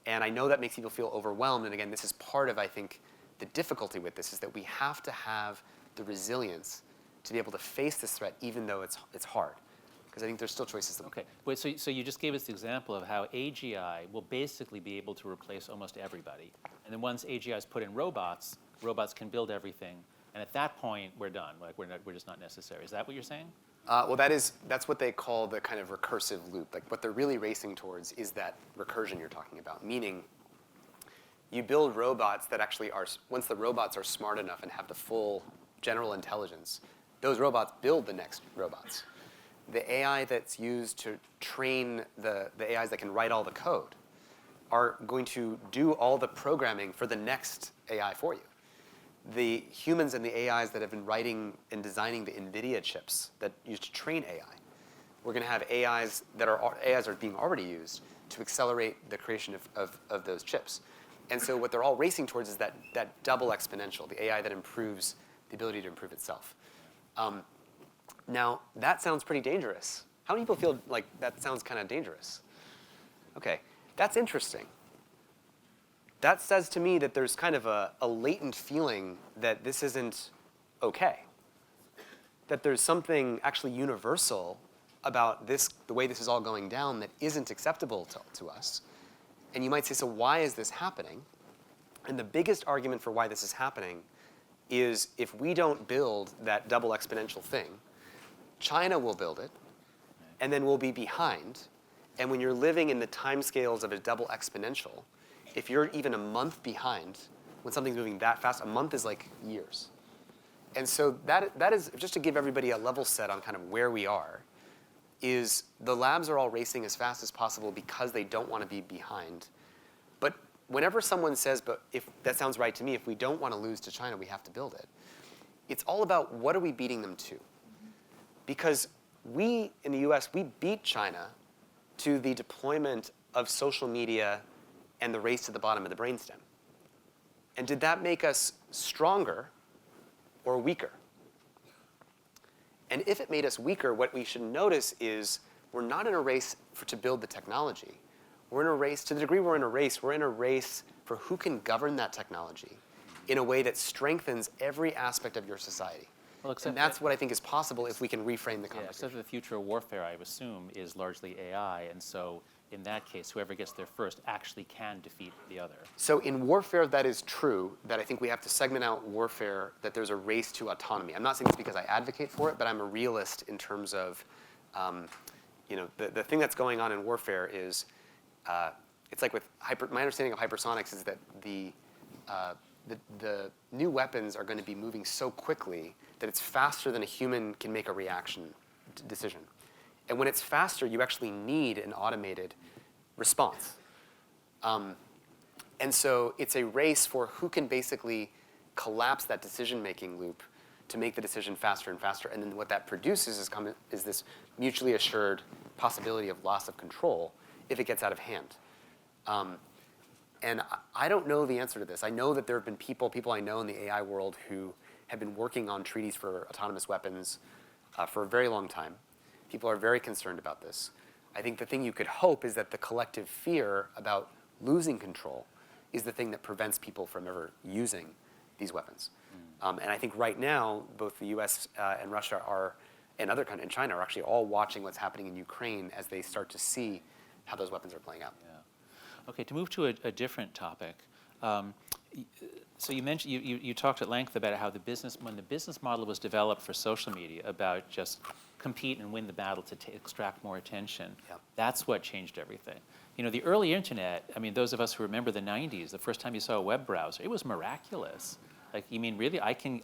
And I know that makes people feel overwhelmed. And again, this is part of, I think, the difficulty with this, is that we have to have the resilience to be able to face this threat even though it's hard. Because I think there's still choices. Okay, wait, so you just gave us the example of how AGI will basically be able to replace almost everybody. And then once AGI is put in robots, robots can build everything. And at that point, we're done. Like, we're just not necessary. Is that what you're saying? Well, that's what they call the kind of recursive loop. Like, what they're really racing towards is that recursion you're talking about, meaning you build robots that actually are, once the robots are smart enough and have the full general intelligence, those robots build the next robots. The AI that's used to train the AIs that can write all the code are going to do all the programming for the next AI for you. The humans and the AIs that have been writing and designing the NVIDIA chips that used to train AI, we're going to have AIs that are being already used to accelerate the creation of those chips. And so what they're all racing towards is that double exponential, the AI that improves the ability to improve itself. Now, that sounds pretty dangerous. How many people feel like that sounds kind of dangerous? Okay, that's interesting. That says to me that there's kind of a latent feeling that this isn't okay. That there's something actually universal about this, the way this is all going down, that isn't acceptable to us. And you might say, so why is this happening? And the biggest argument for why this is happening is if we don't build that double exponential thing, China will build it, and then we'll be behind. And when you're living in the timescales of a double exponential, if you're even a month behind, when something's moving that fast, a month is like years. And so that is, just to give everybody a level set on kind of where we are, is the labs are all racing as fast as possible because they don't want to be behind. But whenever someone says, but if that sounds right to me, if we don't want to lose to China, we have to build it, it's all about what are we beating them to? Because we, in the US, we beat China to the deployment of social media and the race to the bottom of the brainstem. And did that make us stronger or weaker? And if it made us weaker, what we should notice is we're not in a race to build the technology. We're in a race, to the degree we're in a race for who can govern that technology in a way that strengthens every aspect of your society. Well, and that's what I think is possible if we can reframe the conversation. Yeah, except for the future of warfare, I assume, is largely AI. And so in that case, whoever gets there first actually can defeat the other. So in warfare, that is true, that I think we have to segment out warfare, that there's a race to autonomy. I'm not saying this because I advocate for it, but I'm a realist in terms of, the thing that's going on in warfare is, it's like with my understanding of hypersonics is that the new weapons are going to be moving so quickly that it's faster than a human can make a reaction decision. And when it's faster, you actually need an automated response. And so it's a race for who can basically collapse that decision-making loop to make the decision faster and faster. And then what that produces is this mutually assured possibility of loss of control if it gets out of hand. And I don't know the answer to this. I know that there have been people I know in the AI world who have been working on treaties for autonomous weapons for a very long time. People are very concerned about this. I think the thing you could hope is that the collective fear about losing control is the thing that prevents people from ever using these weapons. And I think right now, both the US and Russia and China are actually all watching what's happening in Ukraine as they start to see how those weapons are playing out. Yeah. Okay, to move to a different topic. So you mentioned you talked at length about how when the business model was developed for social media about just compete and win the battle to extract more attention. Yep. That's what changed everything. The early internet. I mean, those of us who remember the '90s, the first time you saw a web browser, it was miraculous. Like, you mean really? I can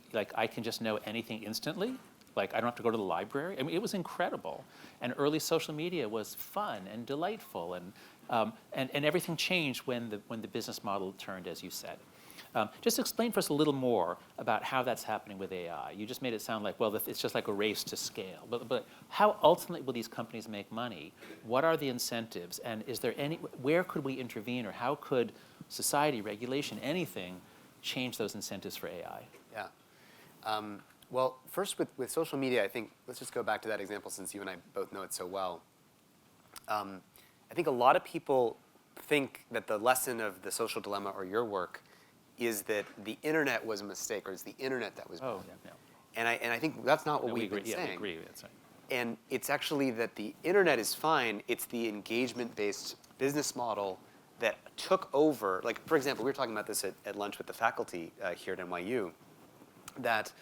just know anything instantly. Like, I don't have to go to the library. I mean, it was incredible. And early social media was fun and delightful, and everything changed when the business model turned, as you said. Just explain for us a little more about how that's happening with AI. You just made it sound like, well, it's just like a race to scale. But how ultimately will these companies make money? What are the incentives? And where could we intervene, or how could society, regulation, anything, change those incentives for AI? Yeah. Well, first with social media, I think, let's just go back to that example since you and I both know it so well. I think a lot of people think that the lesson of the social dilemma or your work is that the internet was a mistake, or it's the internet that was bad. And I think that's not what we've been saying. We agree, that's right. And it's actually that the internet is fine, it's the engagement-based business model that took over. Like, for example, we were talking about this at lunch with the faculty here at NYU, that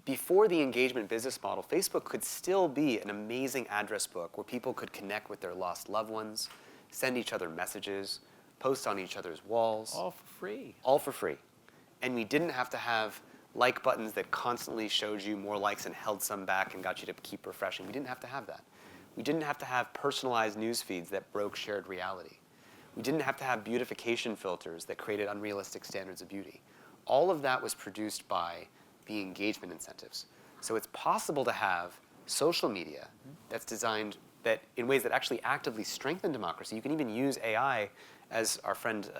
before the engagement business model, Facebook could still be an amazing address book where people could connect with their lost loved ones, send each other messages, post on each other's walls. All for free. All for free. And we didn't have to have like buttons that constantly showed you more likes and held some back and got you to keep refreshing. We didn't have to have that. We didn't have to have personalized news feeds that broke shared reality. We didn't have to have beautification filters that created unrealistic standards of beauty. All of that was produced by the engagement incentives. So it's possible to have social media that's designed that in ways that actually actively strengthen democracy. You can even use AI, as our friend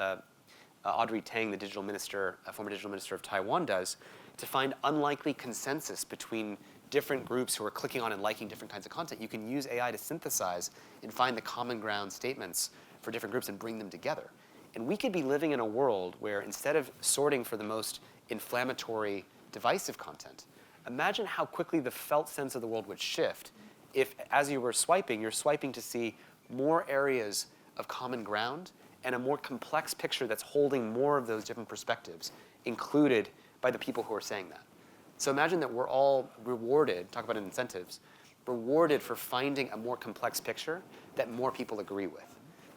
Audrey Tang, the digital minister, former digital minister of Taiwan, does, to find unlikely consensus between different groups who are clicking on and liking different kinds of content. You can use AI to synthesize and find the common ground statements for different groups and bring them together. And we could be living in a world where instead of sorting for the most inflammatory, divisive content, imagine how quickly the felt sense of the world would shift if, as you were swiping, you're swiping to see more areas of common ground and a more complex picture that's holding more of those different perspectives included by the people who are saying that. So imagine that we're all rewarded, talk about incentives, rewarded for finding a more complex picture that more people agree with.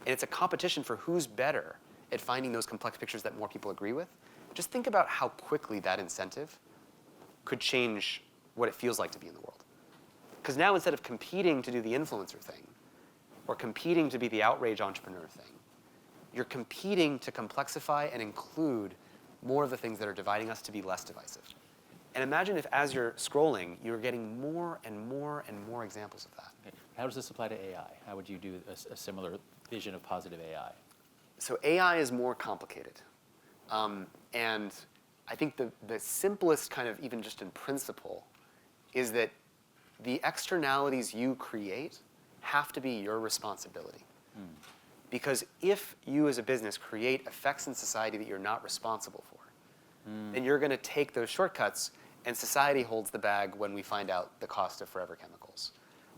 And it's a competition for who's better at finding those complex pictures that more people agree with. Just think about how quickly that incentive could change what it feels like to be in the world. Because now instead of competing to do the influencer thing, or competing to be the outrage entrepreneur thing, you're competing to complexify and include more of the things that are dividing us to be less divisive. And imagine if, as you're scrolling, you're getting more and more and more examples of that. Okay. How does this apply to AI? How would you do a similar vision of positive AI? So AI is more complicated. And I think the simplest kind of, even just in principle, is that the externalities you create have to be your responsibility. Because if you as a business create effects in society that you're not responsible for, then you're going to take those shortcuts, and society holds the bag when we find out the cost of forever chemicals,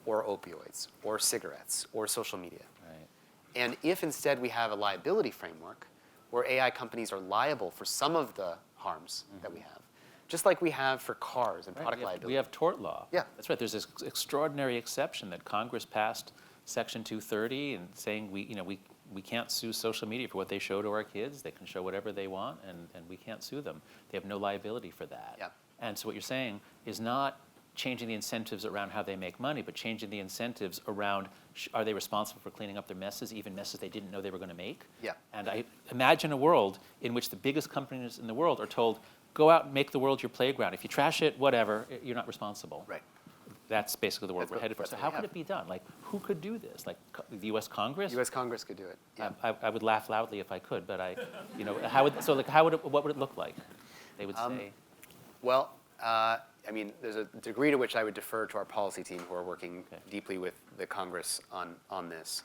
or opioids, or cigarettes, or social media. Right. And if instead we have a liability framework where AI companies are liable for some of the harms that we have, just like we have for cars and product liability. We have tort law. Yeah. That's right. There's this extraordinary exception that Congress passed Section 230 and saying we can't sue social media for what they show to our kids. They can show whatever they want, and we can't sue them. They have no liability for that. Yeah. And so what you're saying is not changing the incentives around how they make money, but changing the incentives around are they responsible for cleaning up their messes, even messes they didn't know they were going to make? Yeah. And I imagine a world in which the biggest companies in the world are told, go out and make the world your playground. If you trash it, whatever, you're not responsible. Right. That's basically the world That's we're what- headed for. that's So what how we could have. it be done? Like, who could do this? Like the U.S. Congress? U.S. Congress could do it. Yeah. I would laugh loudly if I could, but what would it look like? They would say. Well, I mean, there's a degree to which I would defer to our policy team who are working deeply with the Congress on this.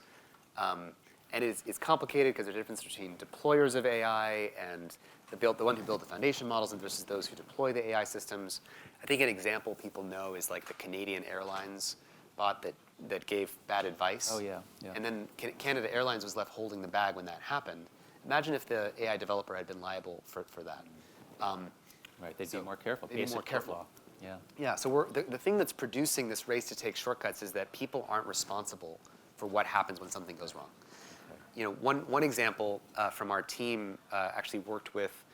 And it's complicated because there's a difference between deployers of AI and the one who build the foundation models and versus those who deploy the AI systems. I think an example people know is like the Canadian Airlines bot that gave bad advice. Oh, yeah, yeah. And then Canada Airlines was left holding the bag when that happened. Imagine if the AI developer had been liable for that. Right, they'd be more careful. They'd be more Basic tort careful. law. Yeah. Yeah, so the thing that's producing this race to take shortcuts is that people aren't responsible for what happens when something goes wrong. You know, one example from our team actually worked with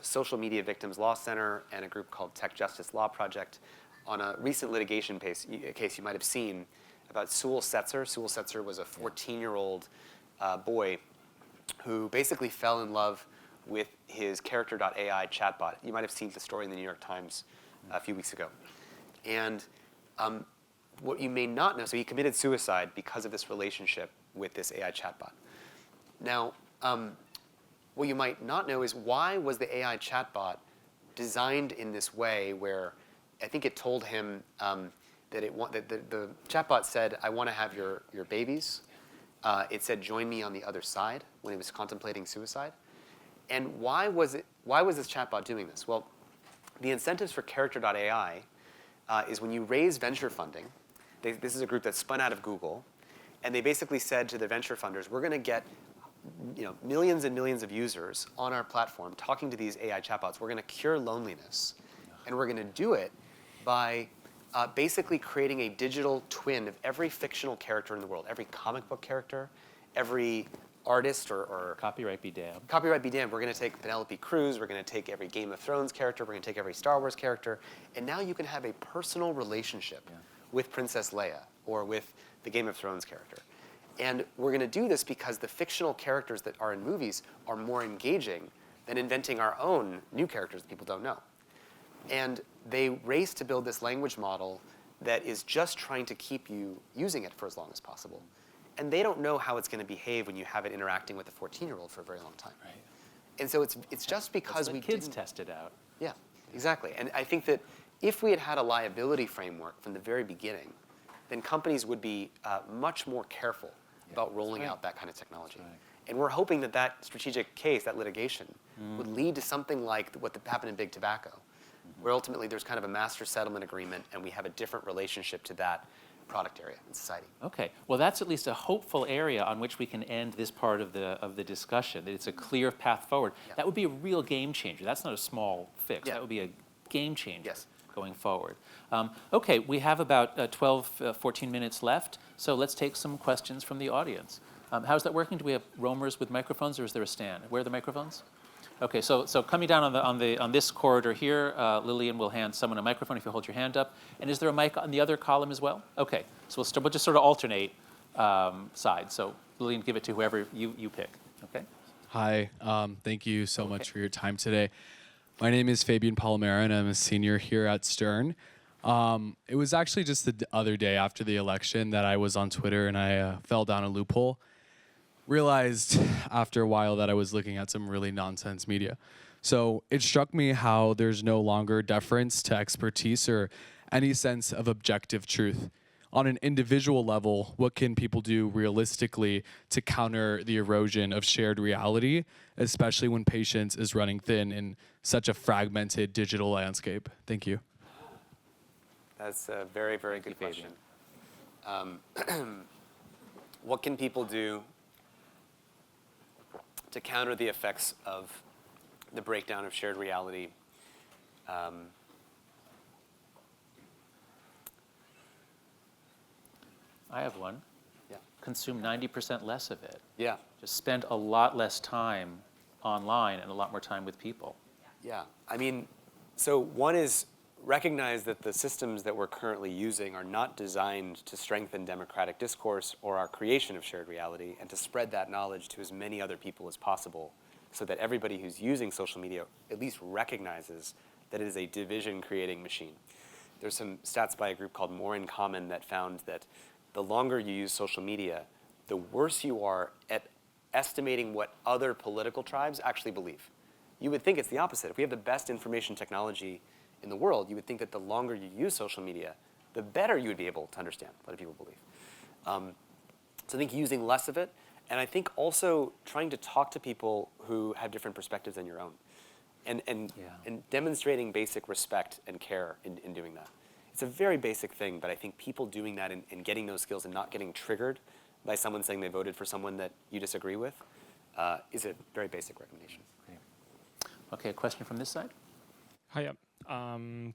Social Media Victims Law Center and a group called Tech Justice Law Project on a recent litigation case you might have seen about Sewell Setzer. Sewell Setzer was a 14-year-old boy who basically fell in love with his character.ai chatbot. You might have seen the story in the New York Times a few weeks ago. And what you may not know, so he committed suicide because of this relationship with this AI chatbot. Now, what you might not know is why was the AI chatbot designed in this way where I think it told him that the chatbot said, I want to have your babies. It said, join me on the other side when he was contemplating suicide. And why was this chatbot doing this? Well, the incentives for character.ai is when you raise venture funding. This is a group that spun out of Google, and they basically said to the venture funders, we're going to get millions and millions of users on our platform talking to these AI chatbots. We're going to cure loneliness, and we're going to do it by basically creating a digital twin of every fictional character in the world, every comic book character, every artist or Copyright be damned. Copyright be damned. We're going to take Penelope Cruz. We're going to take every Game of Thrones character. We're going to take every Star Wars character. And now you can have a personal relationship with Princess Leia or with the Game of Thrones character. And we're going to do this because the fictional characters that are in movies are more engaging than inventing our own new characters that people don't know. And they race to build this language model that is just trying to keep you using it for as long as possible. And they don't know how it's going to behave when you have it interacting with a 14-year-old for a very long time. Right. And so it's just because we kids didn't test it out. Yeah, exactly. And I think that if we had had a liability framework from the very beginning, then companies would be much more careful about rolling out that kind of technology. Right. And we're hoping that that strategic case, that litigation, would lead to something like what happened in Big Tobacco, where ultimately there's kind of a master settlement agreement and we have a different relationship to that product area in society. Okay, well that's at least a hopeful area on which we can end this part of the discussion, that it's a clear path forward. Yeah. That would be a real game changer. That's not a small fix. Yeah. That would be a game changer Yes. going forward. Okay, we have about 12, 14 minutes left, so let's take some questions from the audience. How's that working? Do we have roamers with microphones, or is there a stand? Where are the microphones? Okay, so coming down on this corridor here, Lillian will hand someone a microphone if you hold your hand up. And is there a mic on the other column as well? Okay, so we'll just sort of alternate sides. So Lillian, give it to whoever you pick. Okay. Hi, thank you so much for your time today. My name is Fabian Palomera, and I'm a senior here at Stern. It was actually just the other day after the election that I was on Twitter and I fell down a loophole. Realized after a while that I was looking at some really nonsense media. So it struck me how there's no longer deference to expertise or any sense of objective truth. On an individual level, what can people do realistically to counter the erosion of shared reality, especially when patience is running thin in such a fragmented digital landscape? Thank you. That's a very, very good question. What can people do to counter the effects of the breakdown of shared reality? I have one. Yeah. Consume 90% less of it. Yeah. Just spend a lot less time online and a lot more time with people. Yeah. I mean, so one is recognize that the systems that we're currently using are not designed to strengthen democratic discourse or our creation of shared reality, and to spread that knowledge to as many other people as possible so that everybody who's using social media at least recognizes that it is a division-creating machine. There's some stats by a group called More in Common that found that the longer you use social media, the worse you are at estimating what other political tribes actually believe. You would think it's the opposite. If we have the best information technology in the world, you would think that the longer you use social media, the better you would be able to understand what other people believe. So I think using less of it, and I think also trying to talk to people who have different perspectives than your own, and demonstrating basic respect and care in doing that. It's a very basic thing, but I think people doing that and getting those skills and not getting triggered by someone saying they voted for someone that you disagree with is a very basic recommendation. Great. Okay, a question from this side? Hi,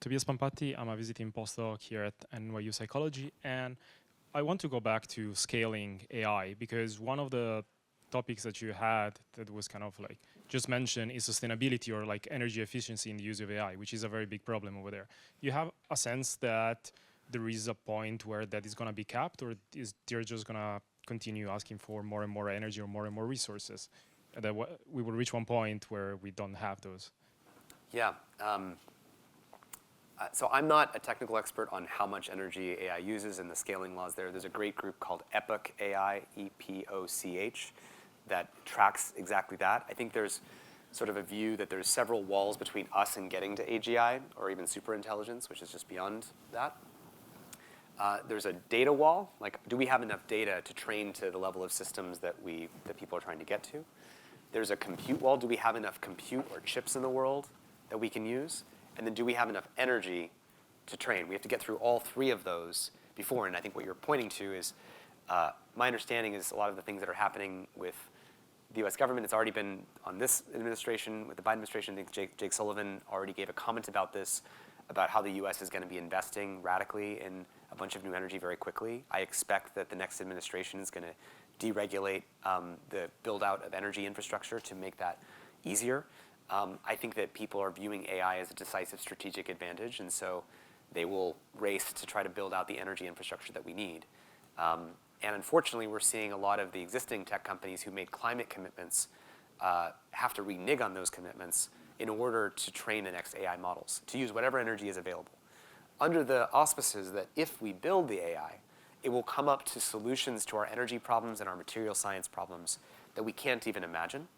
Tobias Pampatti. I'm a visiting postdoc here at NYU Psychology, and I want to go back to scaling AI, because one of the topics that you had that was kind of like just mentioned is sustainability, or like energy efficiency in the use of AI, which is a very big problem over there. You have a sense that there is a point where that is going to be capped, or is they're just going to continue asking for more and more energy or more and more resources? And that we will reach one point where we don't have those. Yeah. So I'm not a technical expert on how much energy AI uses and the scaling laws there. There's a great group called Epoch AI, EPOCH, that tracks exactly that. I think there's sort of a view that there's several walls between us and getting to AGI, or even superintelligence, which is just beyond that. There's a data wall, like do we have enough data to train to the level of systems that people are trying to get to? There's a compute wall, do we have enough compute or chips in the world that we can use? And then do we have enough energy to train? We have to get through all three of those before, and I think what you're pointing to is, my understanding is a lot of the things that are happening with the US government, it's already been on this administration, with the Biden administration. I think Jake Sullivan already gave a comment about this, about how the US is going to be investing radically in a bunch of new energy very quickly. I expect that the next administration is going to deregulate the build out of energy infrastructure to make that easier. I think that people are viewing AI as a decisive strategic advantage, and so they will race to try to build out the energy infrastructure that we need. And unfortunately, we're seeing a lot of the existing tech companies who made climate commitments have to renege on those commitments in order to train the next AI models, to use whatever energy is available, under the auspices that if we build the AI, it will come up to solutions to our energy problems and our material science problems that we can't even imagine.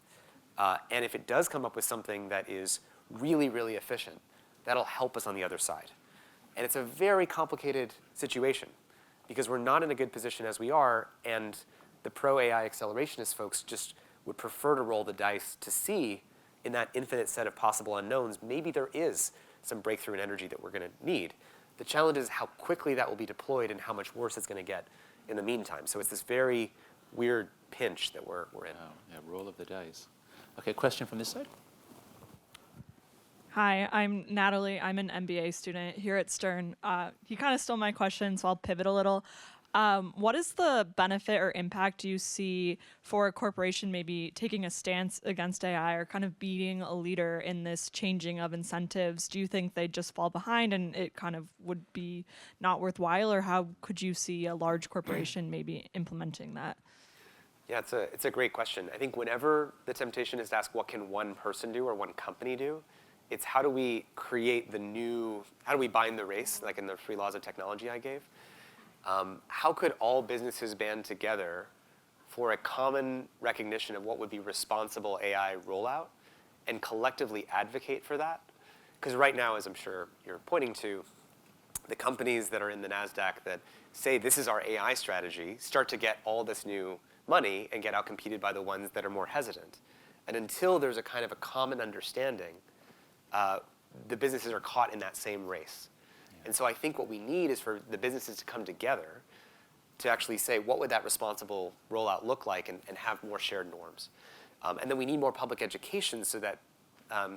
And if it does come up with something that is really, really efficient, that'll help us on the other side. And it's a very complicated situation, because we're not in a good position as we are, and the pro-AI accelerationist folks just would prefer to roll the dice to see in that infinite set of possible unknowns, maybe there is some breakthrough in energy that we're going to need. The challenge is how quickly that will be deployed and how much worse it's going to get in the meantime. So it's this very weird pinch that we're in. Oh, yeah, roll of the dice. Okay, question from this side. Hi, I'm Natalie. I'm an MBA student here at Stern. You kind of stole my question, so I'll pivot a little. What is the benefit or impact you see for a corporation maybe taking a stance against AI or kind of being a leader in this changing of incentives? Do you think they'd just fall behind and it kind of would be not worthwhile, or how could you see a large corporation maybe implementing that? Yeah, it's a great question. I think whenever the temptation is to ask what can one person do or one company do, it's how do we create how do we bind the race, like in the 3 laws of technology I gave? How could all businesses band together for a common recognition of what would be responsible AI rollout and collectively advocate for that? Because right now, as I'm sure you're pointing to, the companies that are in the NASDAQ that say this is our AI strategy start to get all this new money and get outcompeted by the ones that are more hesitant. And until there's a kind of a common understanding, the businesses are caught in that same race. And so I think what we need is for the businesses to come together to actually say, what would that responsible rollout look like, and have more shared norms. And then we need more public education so that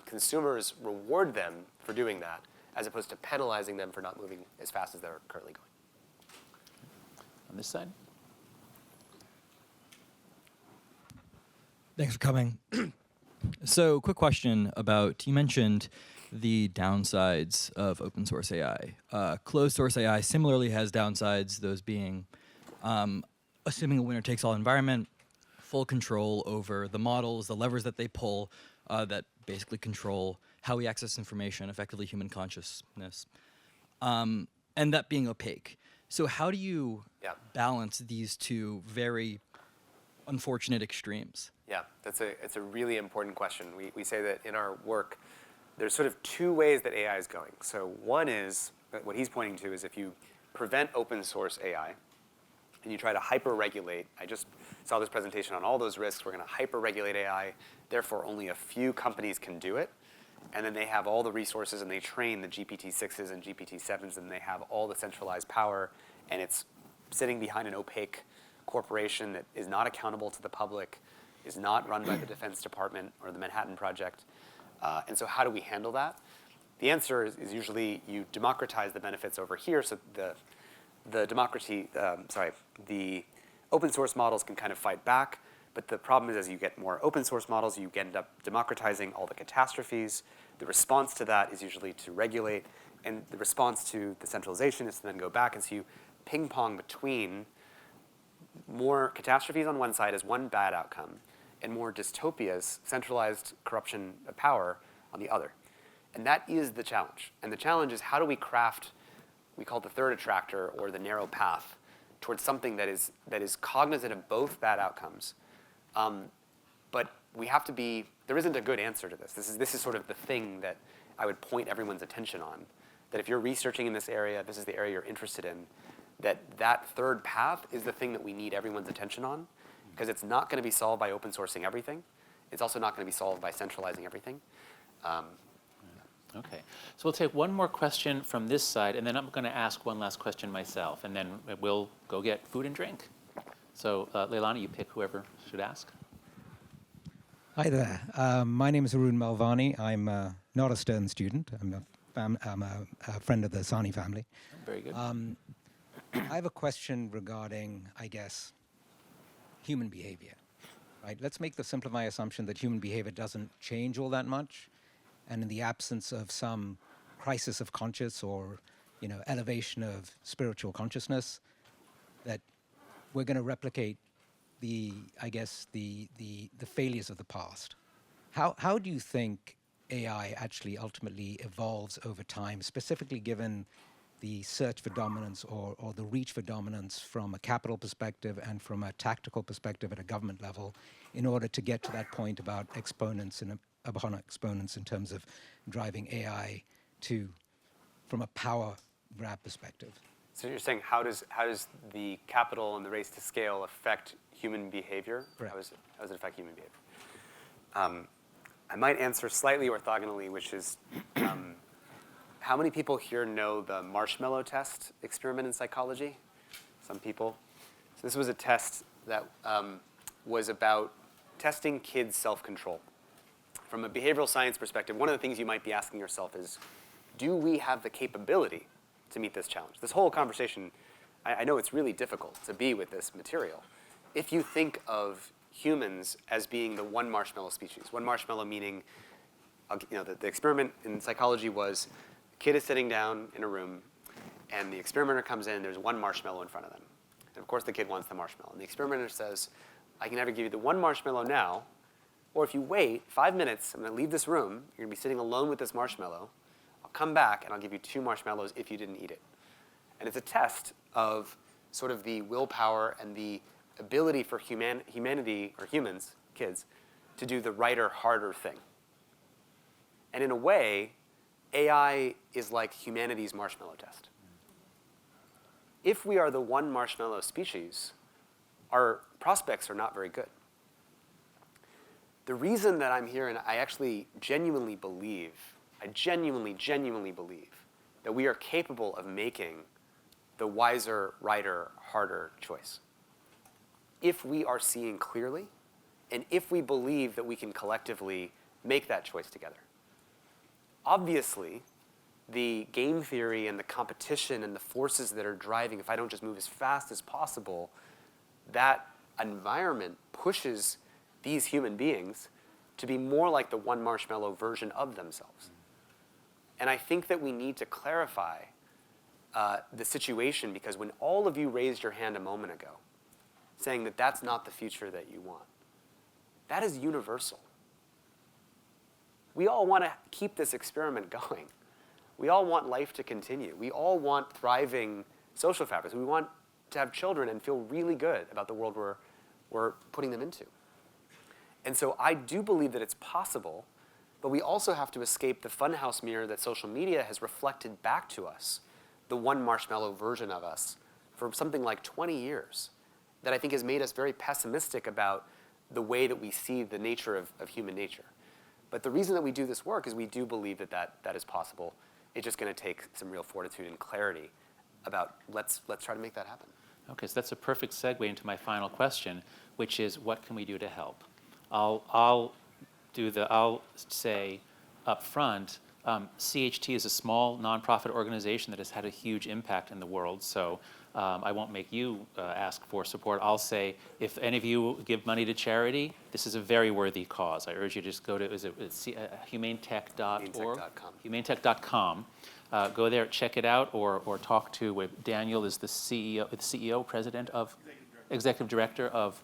consumers reward them for doing that, as opposed to penalizing them for not moving as fast as they're currently going. On this side. Thanks for coming. So, quick question about, you mentioned the downsides of open source AI. Closed source AI similarly has downsides, those being assuming a winner-takes-all environment, full control over the models, the levers that they pull that basically control how we access information, effectively human consciousness, and that being opaque. So how do you balance these two very unfortunate extremes? Yeah, it's a really important question. We say that in our work, there's sort of 2 ways that AI is going. So one is, what he's pointing to is if you prevent open source AI and you try to hyper-regulate, I just saw this presentation on all those risks, we're going to hyper-regulate AI, therefore only a few companies can do it, and then they have all the resources and they train the GPT-6s and GPT-7s and they have all the centralized power, and it's sitting behind an opaque corporation that is not accountable to the public, is not run by the Defense Department or the Manhattan Project. And so how do we handle that? The answer is usually you democratize the benefits over here, so the open source models can kind of fight back, but the problem is as you get more open source models, you end up democratizing all the catastrophes. The response to that is usually to regulate, and the response to the centralization is to then go back, and so you ping pong between more catastrophes on one side as one bad outcome, and more dystopias, centralized corruption of power, on the other. And that is the challenge. And the challenge is how do we craft, we call it the third attractor or the narrow path, towards something that is cognizant of both bad outcomes. But we have to be, there isn't a good answer to this. This is sort of the thing that I would point everyone's attention on. That if you're researching in this area, this is the area you're interested in, that third path is the thing that we need everyone's attention on, because it's not going to be solved by open sourcing everything. It's also not going to be solved by centralizing everything. Okay, so we'll take one more question from this side, and then I'm going to ask one last question myself, and then we'll go get food and drink. So, Leilani, you pick whoever should ask. Hi there. My name is Arun Malvani. I'm not a Stern student. I'm a friend of the Sani family. Very good. I have a question regarding, I guess, human behavior. Right? Let's make the simplified assumption that human behavior doesn't change all that much, and in the absence of some crisis of conscience or, elevation of spiritual consciousness, that we're going to replicate the failures of the past. How do you think AI actually ultimately evolves over time, specifically given the search for dominance or the reach for dominance from a capital perspective and from a tactical perspective at a government level, in order to get to that point about exponents upon exponents in terms of driving AI from a power grab perspective? So you're saying how does the capital and the race to scale affect human behavior? Correct. How does it affect human behavior? I might answer slightly orthogonally, which is How many people here know the marshmallow test experiment in psychology? Some people. So this was a test that was about testing kids' self-control. From a behavioral science perspective, one of the things you might be asking yourself is, do we have the capability to meet this challenge? This whole conversation, I know it's really difficult to be with this material. If you think of humans as being the one marshmallow species, one marshmallow meaning, the experiment in psychology was, a kid is sitting down in a room, and the experimenter comes in, there's one marshmallow in front of them. And of course the kid wants the marshmallow. And the experimenter says, I can either give you the one marshmallow now, or if you wait 5 minutes, I'm going to leave this room, you're going to be sitting alone with this marshmallow, I'll come back and I'll give you 2 marshmallows if you didn't eat it. And it's a test of sort of the willpower and the ability for humanity, or humans, kids, to do the right or harder thing. And in a way, AI is like humanity's marshmallow test. If we are the one marshmallow species, our prospects are not very good. The reason that I'm here, and I actually genuinely believe, I genuinely believe that we are capable of making the wiser, righter, harder choice. If we are seeing clearly, and if we believe that we can collectively make that choice together. Obviously, the game theory and the competition and the forces that are driving, if I don't just move as fast as possible, that environment pushes these human beings to be more like the one marshmallow version of themselves. And I think that we need to clarify the situation, because when all of you raised your hand a moment ago, saying that that's not the future that you want, that is universal. We all want to keep this experiment going. We all want life to continue. We all want thriving social fabrics. We want to have children and feel really good about the world we're putting them into. And so I do believe that it's possible, but we also have to escape the funhouse mirror that social media has reflected back to us, the one marshmallow version of us, for something like 20 years, that I think has made us very pessimistic about the way that we see the nature of human nature. But the reason that we do this work is we do believe that is possible. It's just going to take some real fortitude and clarity about let's try to make that happen. Okay, so that's a perfect segue into my final question, which is, what can we do to help? I'll say up front, CHT is a small nonprofit organization that has had a huge impact in the world. So I won't make you ask for support. I'll say, if any of you give money to charity, this is a very worthy cause. I urge you to just go to humanetech.org? Humanetech.com. Go there, check it out, or talk to Daniel is the CEO, president of, executive director of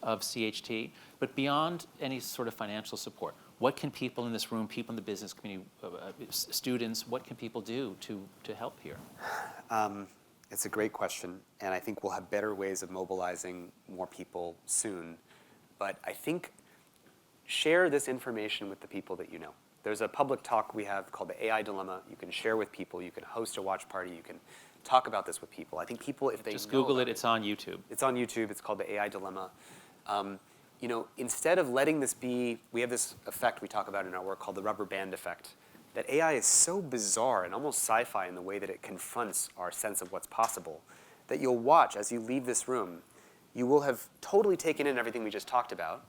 CHT. But beyond any sort of financial support, what can people in this room, people in the business community, students, what can people do to help here? It's a great question, and I think we'll have better ways of mobilizing more people soon. But I think share this information with the people that you know. There's a public talk we have called the AI Dilemma. You can share with people. You can host a watch party. You can talk about this with people. I think people, if they just Google it, it's on YouTube. It's on YouTube. It's called the AI Dilemma. Instead of letting this be, we have this effect we talk about in our work called the rubber band effect, that AI is so bizarre and almost sci-fi in the way that it confronts our sense of what's possible, that you'll watch as you leave this room, you will have totally taken in everything we just talked about,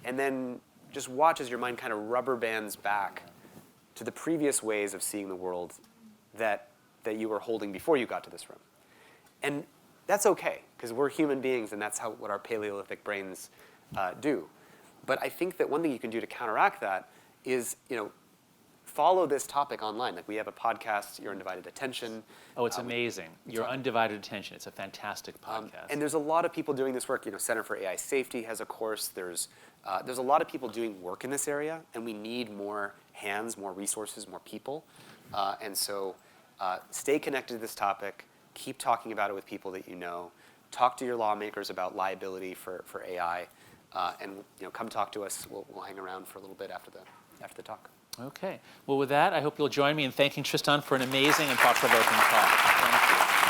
and then just watch as your mind kind of rubber bands back to the previous ways of seeing the world that you were holding before you got to this room. And that's okay, because we're human beings, and that's what our Paleolithic brains do. But I think that one thing you can do to counteract that is, follow this topic online. Like, we have a podcast, Your Undivided Attention. Oh, it's amazing. Your Undivided Attention. It's a fantastic podcast. And there's a lot of people doing this work. Center for AI Safety has a course. There's a lot of people doing work in this area, and we need more hands, more resources, more people. And so stay connected to this topic. Keep talking about it with people that you know. Talk to your lawmakers about liability for AI. And come talk to us. We'll hang around for a little bit after the talk. Okay. Well, with that, I hope you'll join me in thanking Tristan for an amazing and thought-provoking talk. Thank you.